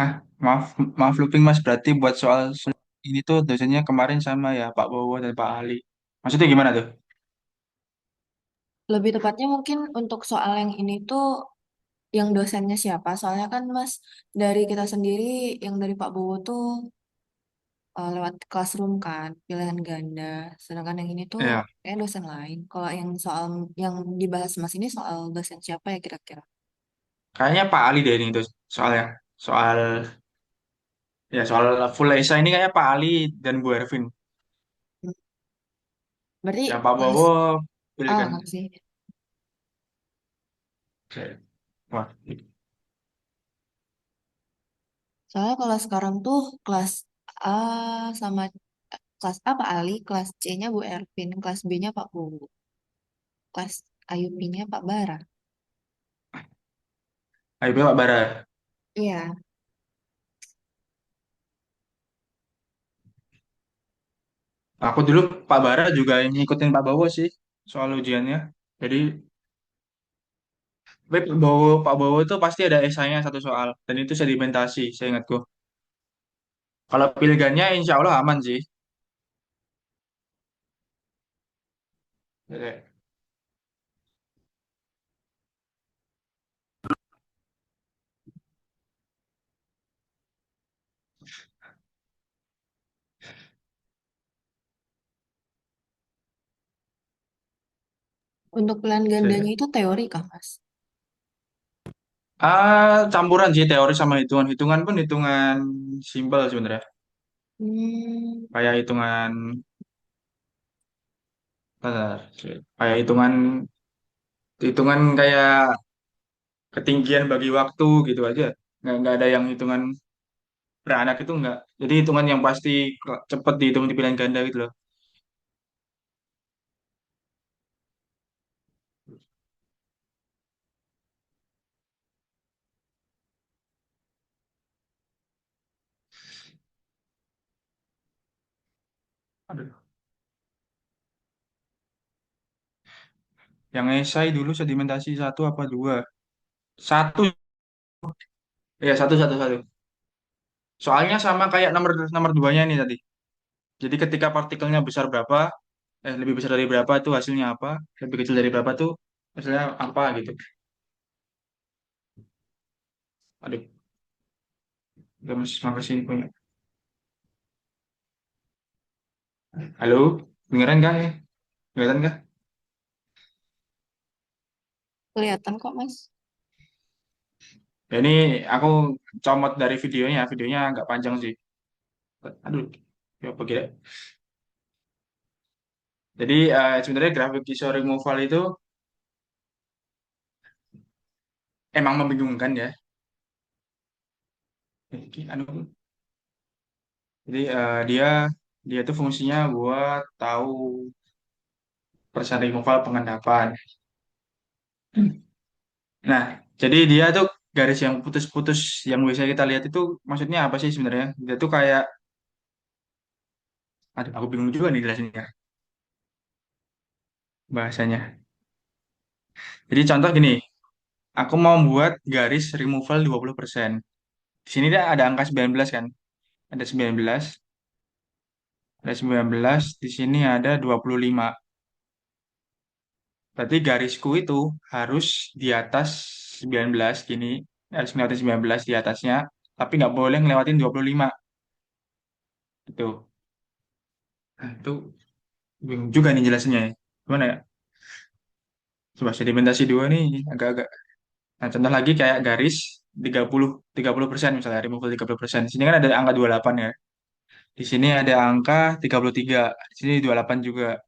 Ah, maaf, maaf looping Mas. Berarti buat soal ini tuh dosennya kemarin sama ya Pak Bowo dan Pak Ali. Maksudnya gimana tuh? lebih tepatnya mungkin untuk soal yang ini tuh yang dosennya siapa? Soalnya kan Mas dari kita sendiri yang dari Pak Bowo tuh lewat classroom kan, pilihan ganda. Sedangkan yang ini tuh Ya, dosen lain. Kalau yang soal yang dibahas Mas ini soal dosen siapa ya kira-kira? kayaknya Pak Ali deh ini tuh soalnya. Soal soal full essay ini kayaknya Pak Ali dan Bu Ervin. Hmm, berarti Yang Pak kelas Bowo pilih A kan. nggak sih? Oke. Wah, Soalnya kalau sekarang tuh kelas A sama kelas A Pak Ali, kelas C-nya Bu Ervin, kelas B-nya Pak Bowo, kelas IUP-nya Pak Bara. ayo Pak Bara. Iya, Aku dulu Pak Bara juga ngikutin Pak Bowo sih soal ujiannya. Jadi Pak Bowo itu pasti ada esainya satu soal dan itu sedimentasi, saya ingatku. Kalau pilihannya insya Allah aman sih. Oke. untuk pilihan gandanya itu teori kah, Mas? Campuran sih teori sama hitungan. Hitungan pun hitungan simpel sebenarnya. Hmm, Kayak hitungan, bentar, kayak hitungan, hitungan kayak ketinggian bagi waktu gitu aja. Nggak ada yang hitungan beranak itu nggak. Jadi hitungan yang pasti cepet dihitung di pilihan ganda gitu loh. Aduh. Yang esai dulu sedimentasi satu apa dua? Satu, ya satu satu satu. Soalnya sama kayak nomor nomor duanya ini tadi. Jadi ketika partikelnya besar berapa, lebih besar dari berapa itu hasilnya apa, lebih kecil dari berapa tuh hasilnya apa gitu. Aduh, udah mas, makasih infonya. Halo, dengeran nggak ya? Kelihatan nggak? Kelihatan kok, Mas. Ya, ini aku comot dari videonya. Videonya agak panjang sih. Aduh, ya apa kira? Jadi sebenarnya grafik iso removal itu emang membingungkan ya. Anu, jadi dia tuh fungsinya buat tahu persen removal pengendapan. Nah, jadi dia tuh garis yang putus-putus yang biasa kita lihat itu maksudnya apa sih sebenarnya? Dia tuh kayak, aduh, aku bingung juga nih jelasinnya bahasanya. Jadi contoh gini, aku mau buat garis removal 20%. Di sini dia ada angka 19 kan? Ada 19, ada 19, di sini ada 25. Berarti garisku itu harus di atas 19 gini, harus ngelewatin 19 di atasnya, tapi nggak boleh ngelewatin 25. Itu. Nah, itu bingung juga nih jelasinnya ya. Gimana ya? Coba sedimentasi dua nih agak-agak. Nah, contoh lagi kayak garis 30% misalnya, removal 30%. Di sini kan ada angka 28 ya. Di sini ada angka 33. Di sini 28 juga.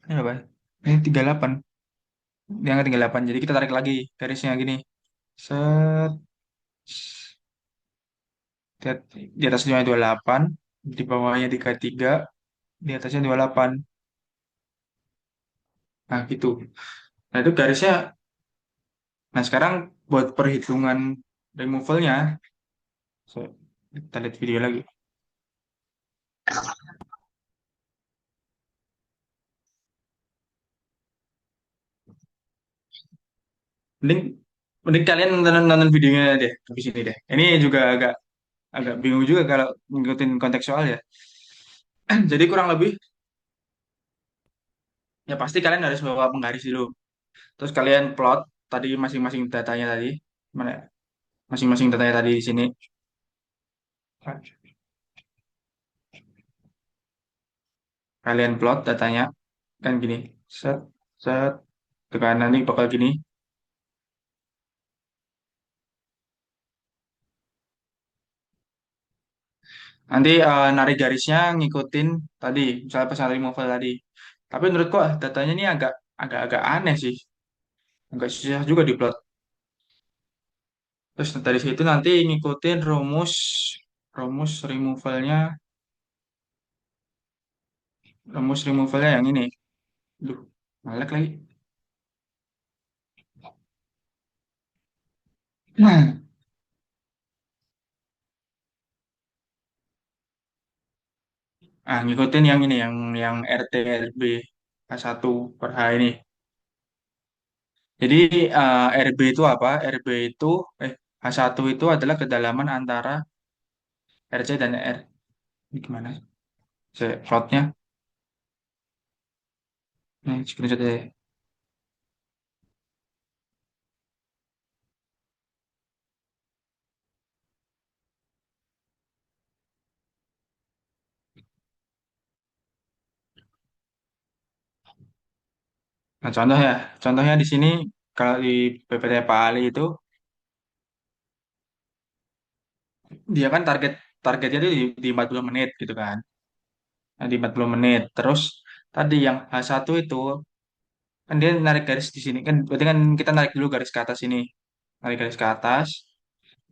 Ini apa? Ini 38. Ini angka 38. Jadi kita tarik lagi garisnya gini. Set. Di atasnya 28, di bawahnya 33, di atasnya 28. Nah, gitu. Nah, itu garisnya. Nah, sekarang buat perhitungan removalnya, so, kita lihat video lagi. Mending, mending kalian nonton videonya deh, habis ini deh. Ini juga agak agak bingung juga kalau ngikutin konteks soal ya. Jadi kurang lebih, ya pasti kalian harus bawa penggaris dulu. Terus kalian plot tadi masing-masing datanya tadi. Mana? Ya? Masing-masing datanya tadi di sini. Kalian plot datanya kan gini. Set, set, tekan nanti bakal gini. Nanti narik garisnya ngikutin tadi, misalnya pesan removal tadi. Tapi menurutku datanya ini agak-agak aneh sih, agak susah juga diplot. Terus dari situ nanti ngikutin rumus rumus removalnya, rumus removalnya yang ini. Duh, malek lagi. Nah, ngikutin yang ini, yang RT RB H1 per H ini. Jadi RB itu apa? RB itu H1 itu adalah kedalaman antara RC dan R. Ini gimana? Saya plotnya. Nih, screenshot aja. Nah, contohnya di sini kalau di PPT Pak Ali itu dia kan targetnya itu di 40 menit gitu kan. Nah, di 40 menit. Terus tadi yang H1 itu kan dia narik garis di sini kan berarti kan kita narik dulu garis ke atas ini. Narik garis ke atas.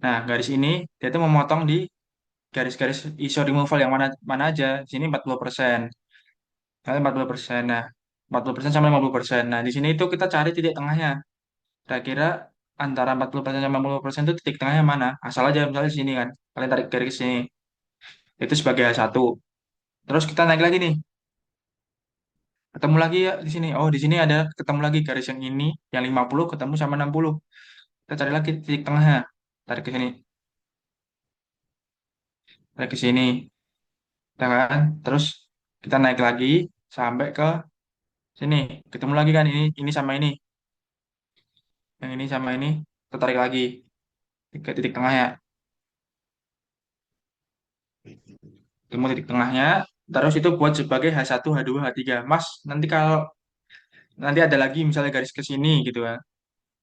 Nah, garis ini dia tuh memotong di garis-garis ISO removal yang mana mana aja. Di sini 40%. Kali 40%. Nah, 40% sama 50%. Nah, di sini itu kita cari titik tengahnya. Kira-kira antara 40% sama 50% itu titik tengahnya mana? Asal aja misalnya di sini kan. Kalian tarik garis sini. Itu sebagai H1. Terus kita naik lagi nih. Ketemu lagi ya di sini. Oh, di sini ada ketemu lagi garis yang ini, yang 50 ketemu sama 60. Kita cari lagi titik tengahnya. Tarik ke sini. Tarik ke sini. Ya kan? Terus kita naik lagi sampai ke sini. Ketemu lagi kan ini sama ini. Yang ini sama ini. Kita tarik lagi ke titik tengahnya. Ketemu titik tengahnya. Terus itu buat sebagai H1, H2, H3. Mas, nanti kalau nanti ada lagi misalnya garis ke sini gitu ya,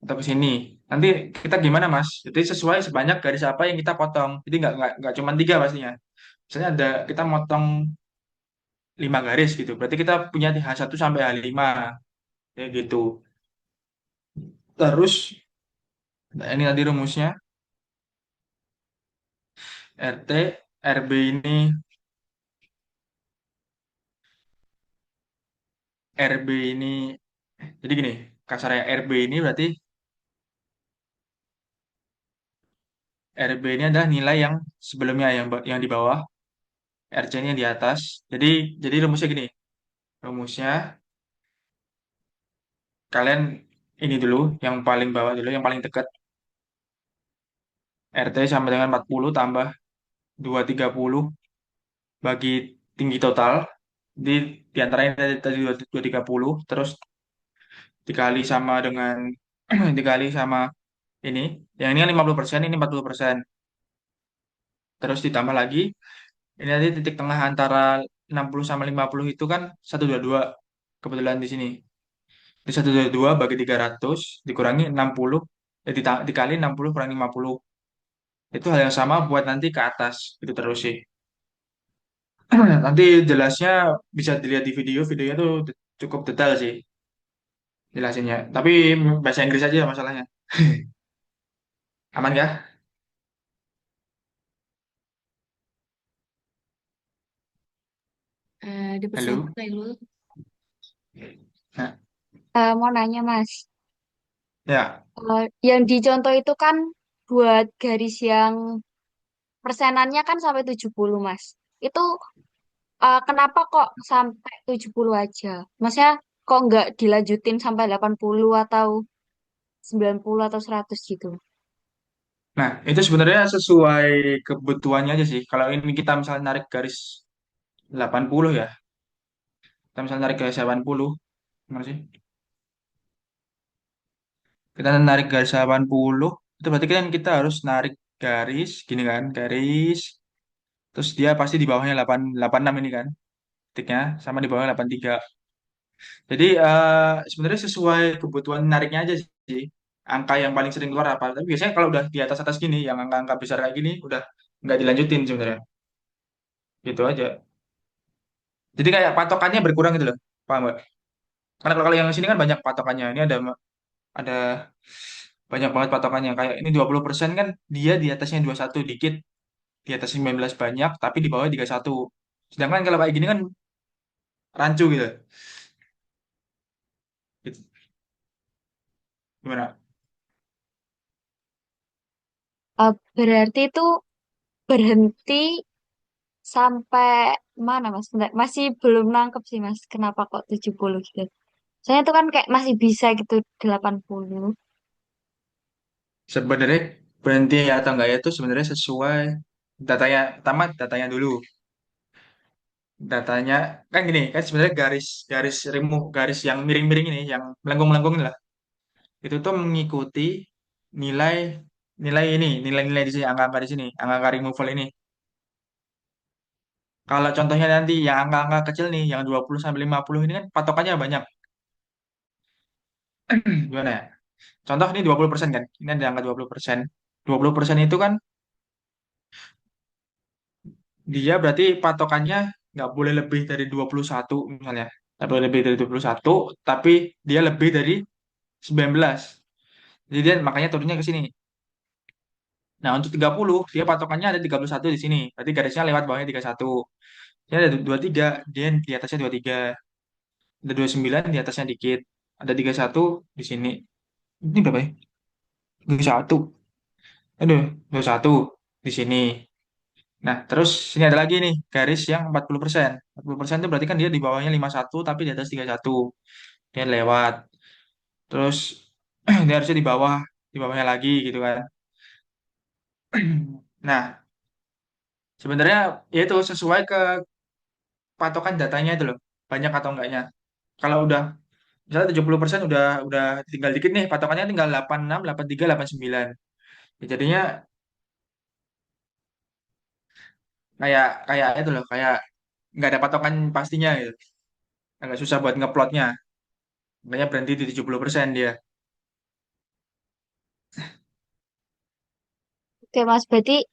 atau ke sini. Nanti kita gimana, Mas? Jadi sesuai sebanyak garis apa yang kita potong. Jadi nggak cuma tiga pastinya. Misalnya ada kita motong 5 garis gitu. Berarti kita punya H1 sampai H5 kayak gitu. Terus nah ini tadi rumusnya RT RB ini RB ini jadi gini, kasarnya RB ini berarti RB ini adalah nilai yang sebelumnya yang di bawah, RC-nya di atas. Jadi rumusnya gini. Rumusnya kalian ini dulu, yang paling bawah dulu, yang paling dekat. RT sama dengan 40 tambah 230 bagi tinggi total. Di antaranya tadi 230 terus dikali sama dengan dikali sama ini. Yang ini kan 50%, ini 40%. Terus ditambah lagi, ini nanti titik tengah antara 60 sama 50 itu kan 122. Kebetulan di sini. Di 122 bagi 300 dikurangi 60, dikali 60 kurangi 50. Itu hal yang sama buat nanti ke atas. Itu terus sih. Nanti jelasnya bisa dilihat di video. Videonya tuh cukup detail sih jelasinnya. Tapi bahasa Inggris aja masalahnya. Aman kah? Dipersilakan Halo? Nailul. Nah, Mau nanya Mas, ya. yang dicontoh itu kan buat garis yang persenannya kan sampai 70 Mas. Itu kenapa kok sampai 70 aja? Maksudnya kok nggak dilanjutin sampai 80 atau 90 atau 100 gitu? Nah, itu sebenarnya sesuai kebutuhannya aja sih. Kalau ini kita misalnya narik garis 80 ya. Kita misalnya narik garis 80. Gimana sih? Kita narik garis 80. Itu berarti kan kita harus narik garis. Gini kan. Garis. Terus dia pasti di bawahnya 86 ini kan. Titiknya. Sama di bawahnya 83. Jadi sebenarnya sesuai kebutuhan nariknya aja sih. Angka yang paling sering keluar apa. Tapi biasanya kalau udah di atas-atas gini. Yang angka-angka besar kayak gini. Udah nggak dilanjutin sebenarnya. Gitu aja. Jadi kayak patokannya berkurang gitu loh. Paham nggak? Karena kalau yang sini kan banyak patokannya. Ini ada banyak banget patokannya. Kayak ini 20% kan dia di atasnya 21 dikit, di atas 19 banyak, tapi di bawah 31. Sedangkan kalau kayak gini kan rancu gitu. Gitu. Gimana? Berarti itu berhenti sampai mana Mas? Bentar, masih belum nangkep sih Mas, kenapa kok 70 gitu? Soalnya itu kan kayak masih bisa gitu 80. Sebenarnya berhenti atau enggak ya itu sebenarnya sesuai datanya. Pertama datanya dulu. Datanya kan gini, kan sebenarnya garis garis remove garis yang miring-miring ini, yang melengkung-melengkung ini lah. Itu tuh mengikuti nilai nilai ini, nilai-nilai di sini, angka-angka di sini, angka-angka removal ini. Kalau contohnya nanti yang angka-angka kecil nih, yang 20 sampai 50 ini kan patokannya banyak. Gimana ya? Contoh ini 20% kan. Ini ada angka 20%. 20% itu kan dia berarti patokannya nggak boleh lebih dari 21 misalnya. Nggak boleh lebih dari 21, tapi dia lebih dari 19. Jadi dia makanya turunnya ke sini. Nah, untuk 30 dia patokannya ada 31 di sini. Berarti garisnya lewat bawahnya 31. Ini ada 23, dia di atasnya 23. Ada 29 di atasnya dikit. Ada 31 di sini. Ini berapa ya? 21. Aduh, 21 di sini. Nah, terus sini ada lagi nih, garis yang 40%. 40% itu berarti kan dia di bawahnya 51 tapi di atas 31. Dia lewat. Terus dia harusnya di bawahnya lagi gitu kan. Nah, sebenarnya ya itu sesuai ke patokan datanya itu loh. Banyak atau enggaknya. Kalau udah misalnya 70% udah tinggal dikit nih, patokannya tinggal 86, 83, 89. Ya, jadinya kayak kayak itu loh, kayak nggak ada patokan pastinya gitu. Agak susah buat ngeplotnya. Makanya berhenti di 70% dia. Oke Mas, berarti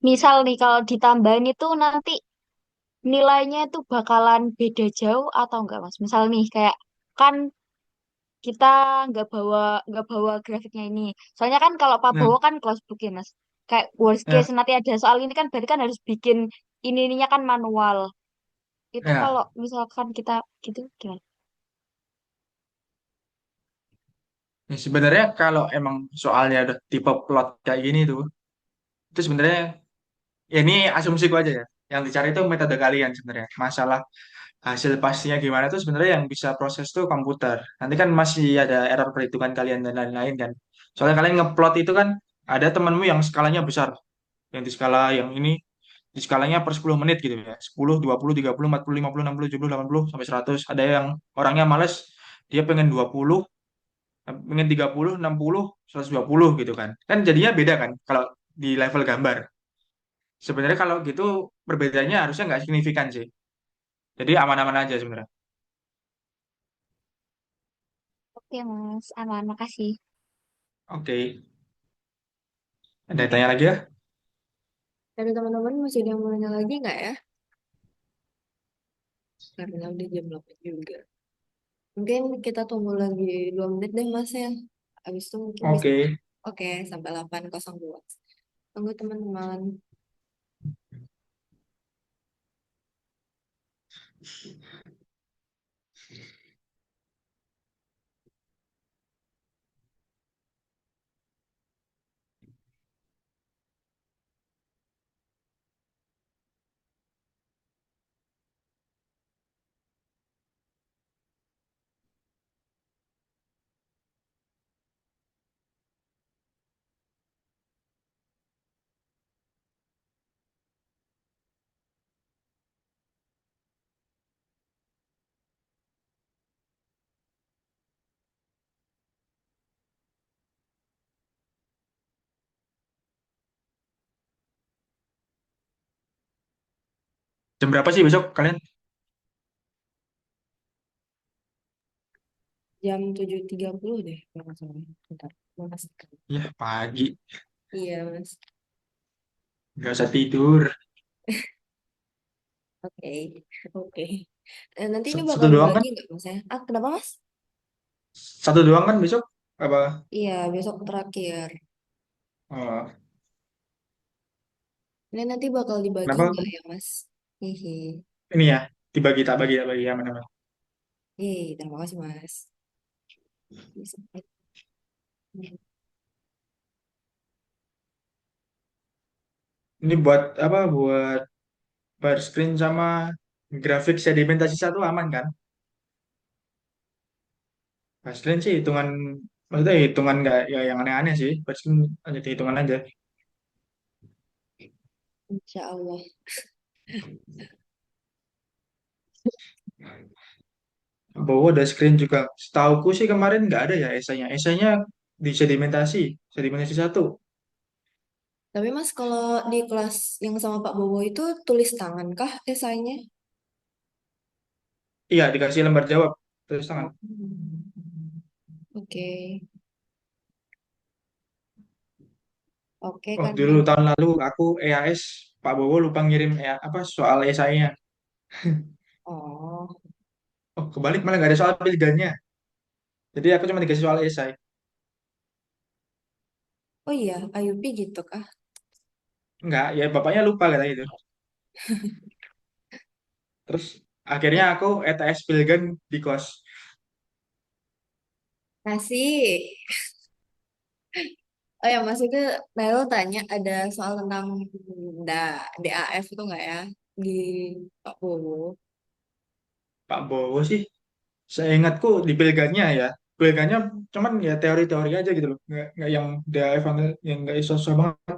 misal nih kalau ditambahin itu nanti nilainya itu bakalan beda jauh atau enggak Mas? Misal nih kayak kan kita nggak bawa grafiknya ini. Soalnya kan kalau Pak Nah, Bowo kan close book ya Mas. Kayak worst ya, case nanti ada soal ini kan berarti kan harus bikin ininya kan manual. Itu ya. kalau misalkan kita gitu gimana? Ya, sebenarnya kalau emang soalnya udah tipe plot kayak gini tuh, itu sebenarnya ya ini asumsiku aja ya. Yang dicari itu metode kalian sebenarnya. Masalah hasil pastinya gimana tuh sebenarnya yang bisa proses tuh komputer. Nanti kan masih ada error perhitungan kalian dan lain-lain kan. Soalnya kalian ngeplot itu kan ada temenmu yang skalanya besar, yang di skala yang ini di skalanya per 10 menit gitu ya. 10, 20, 30, 40, 50, 60, 70, 80 sampai 100. Ada yang orangnya males, dia pengen 20, pengen 30, 60, 120 gitu kan. Kan jadinya beda kan kalau di level gambar. Sebenarnya kalau gitu perbedaannya harusnya nggak signifikan sih. Jadi aman-aman aja sebenarnya. Oke Mas, aman, makasih. Oke. Ada yang tanya lagi ya? Dari teman-teman masih ada yang mau nanya lagi nggak ya? Karena udah jam 8 juga. Mungkin kita tunggu lagi 2 menit deh Mas ya. Habis itu mungkin bisa. Oke. Oke, sampai 8.02. Tunggu teman-teman. Jam berapa sih besok kalian? Jam 7.30 deh. Kalau nggak salah. Bentar. Mas. Ya, pagi. Iya, Mas. Nggak usah tidur. Oke. Oke. Nanti ini Satu bakal doang kan? dibagi nggak Mas ya? Ah, kenapa Mas? Satu doang kan besok? Apa? Iya, besok terakhir. Oh, Ini nanti bakal dibagi kenapa? nggak ya, Mas? Hihi. Ini ya, dibagi tak bagi tak bagi aman-aman. Hihi, terima kasih, Mas. Bisa. Ini buat apa? Buat bar screen sama grafik sedimentasi satu aman kan? Bar screen sih hitungan, maksudnya hitungan nggak ya yang aneh-aneh sih. Bar screen aja hitungan aja. Insya Allah. Bawa ada screen juga. Setauku sih kemarin nggak ada ya esainya. Esainya di sedimentasi, sedimentasi satu. Tapi Mas, kalau di kelas yang sama Pak Bowo itu tulis tangan kah esainya? Iya, dikasih lembar jawab. Terus tangan. Oh. Oke. Oke Oh, kan, dulu Mas? tahun lalu aku EAS, Pak Bowo lupa ngirim apa soal esainya. Oh. Oh, kebalik malah nggak ada soal pilihannya. Jadi aku cuma dikasih soal esai. Oh iya, Ayubi gitu kah? Enggak, ya bapaknya lupa katanya itu. Terus akhirnya Eh, aku ETS Pilgen di kos. kasih. Oh ya, Mas itu Nail tanya ada soal tentang da, DAF itu nggak ya di Pak Bowo? Pak Bowo sih, saya ingatku di Pilgannya ya. Pilgannya cuman ya teori-teori aja gitu loh. Nggak yang DAF yang nggak susah banget.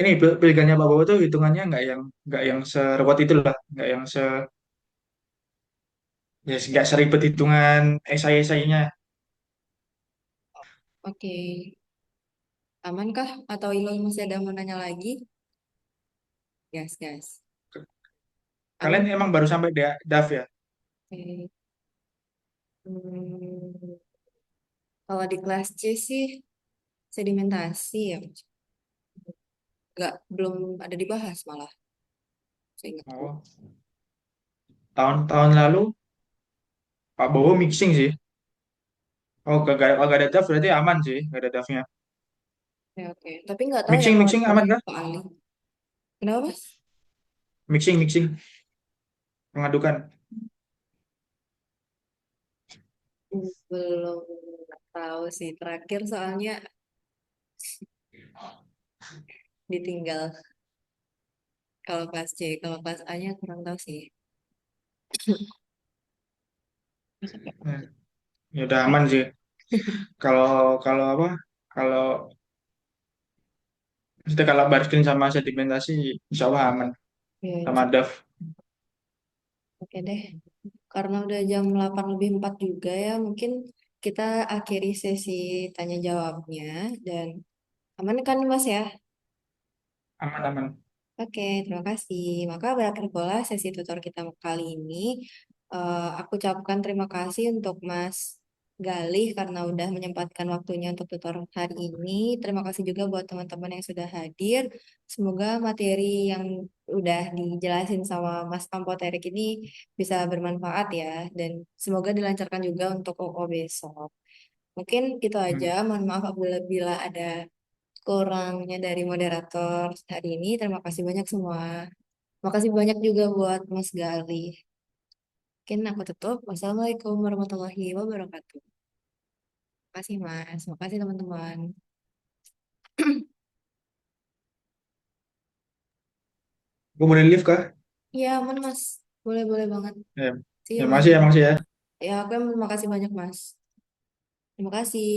Ini Pilgannya Pak Bowo tuh hitungannya nggak yang seruwet itu lah. Nggak yang ya nggak seribet hitungan esai-esainya. Oke, aman kah? Atau Ilul masih ada mau nanya lagi? Gas, gas. Aman. Kalian emang baru sampai DAF ya? Oke. Hmm, kalau di kelas C sih sedimentasi ya, nggak belum ada dibahas malah, seingatku. Oh, tahun-tahun lalu Pak Bowo mixing sih. Oh, gak ada DAF berarti aman sih, gak ada DAF-nya. Oke, oke. Tapi nggak tahu ya Mixing, kalau mixing dari aman kah? Pak Ali. Kenapa, Mas? Mixing, mixing, pengadukan. Belum tahu sih. Terakhir soalnya ditinggal kalau kelas C. Kalau kelas A-nya kurang tahu sih. Hmm, ya udah aman sih. Kalau kalau apa? Kalau Maksudnya kalau bariskin sama sedimentasi, insya Allah aman Ya, sama DAF. oke deh. Karena udah jam 8 lebih 4 juga ya, mungkin kita akhiri sesi tanya jawabnya. Dan aman kan Mas ya? Aman, aman. Oke, terima kasih. Maka berakhir pula sesi tutor kita kali ini. Aku ucapkan terima kasih untuk Mas Galih karena udah menyempatkan waktunya untuk tutor hari ini. Terima kasih juga buat teman-teman yang sudah hadir. Semoga materi yang udah dijelasin sama Mas Ampoterik ini bisa bermanfaat ya. Dan semoga dilancarkan juga untuk OO besok. Mungkin gitu aja. Hmm. Mohon maaf apabila ada kurangnya dari moderator hari ini. Terima kasih banyak semua. Makasih banyak juga buat Mas Gali. Mungkin aku tutup. Wassalamualaikum warahmatullahi wabarakatuh. Makasih Mas. Makasih teman-teman. Gue boleh live kah? Ya, aman Mas. Boleh-boleh banget. Ya, See ya you masih Mas. ya, masih ya. Ya, aku yang terima kasih banyak Mas. Terima kasih.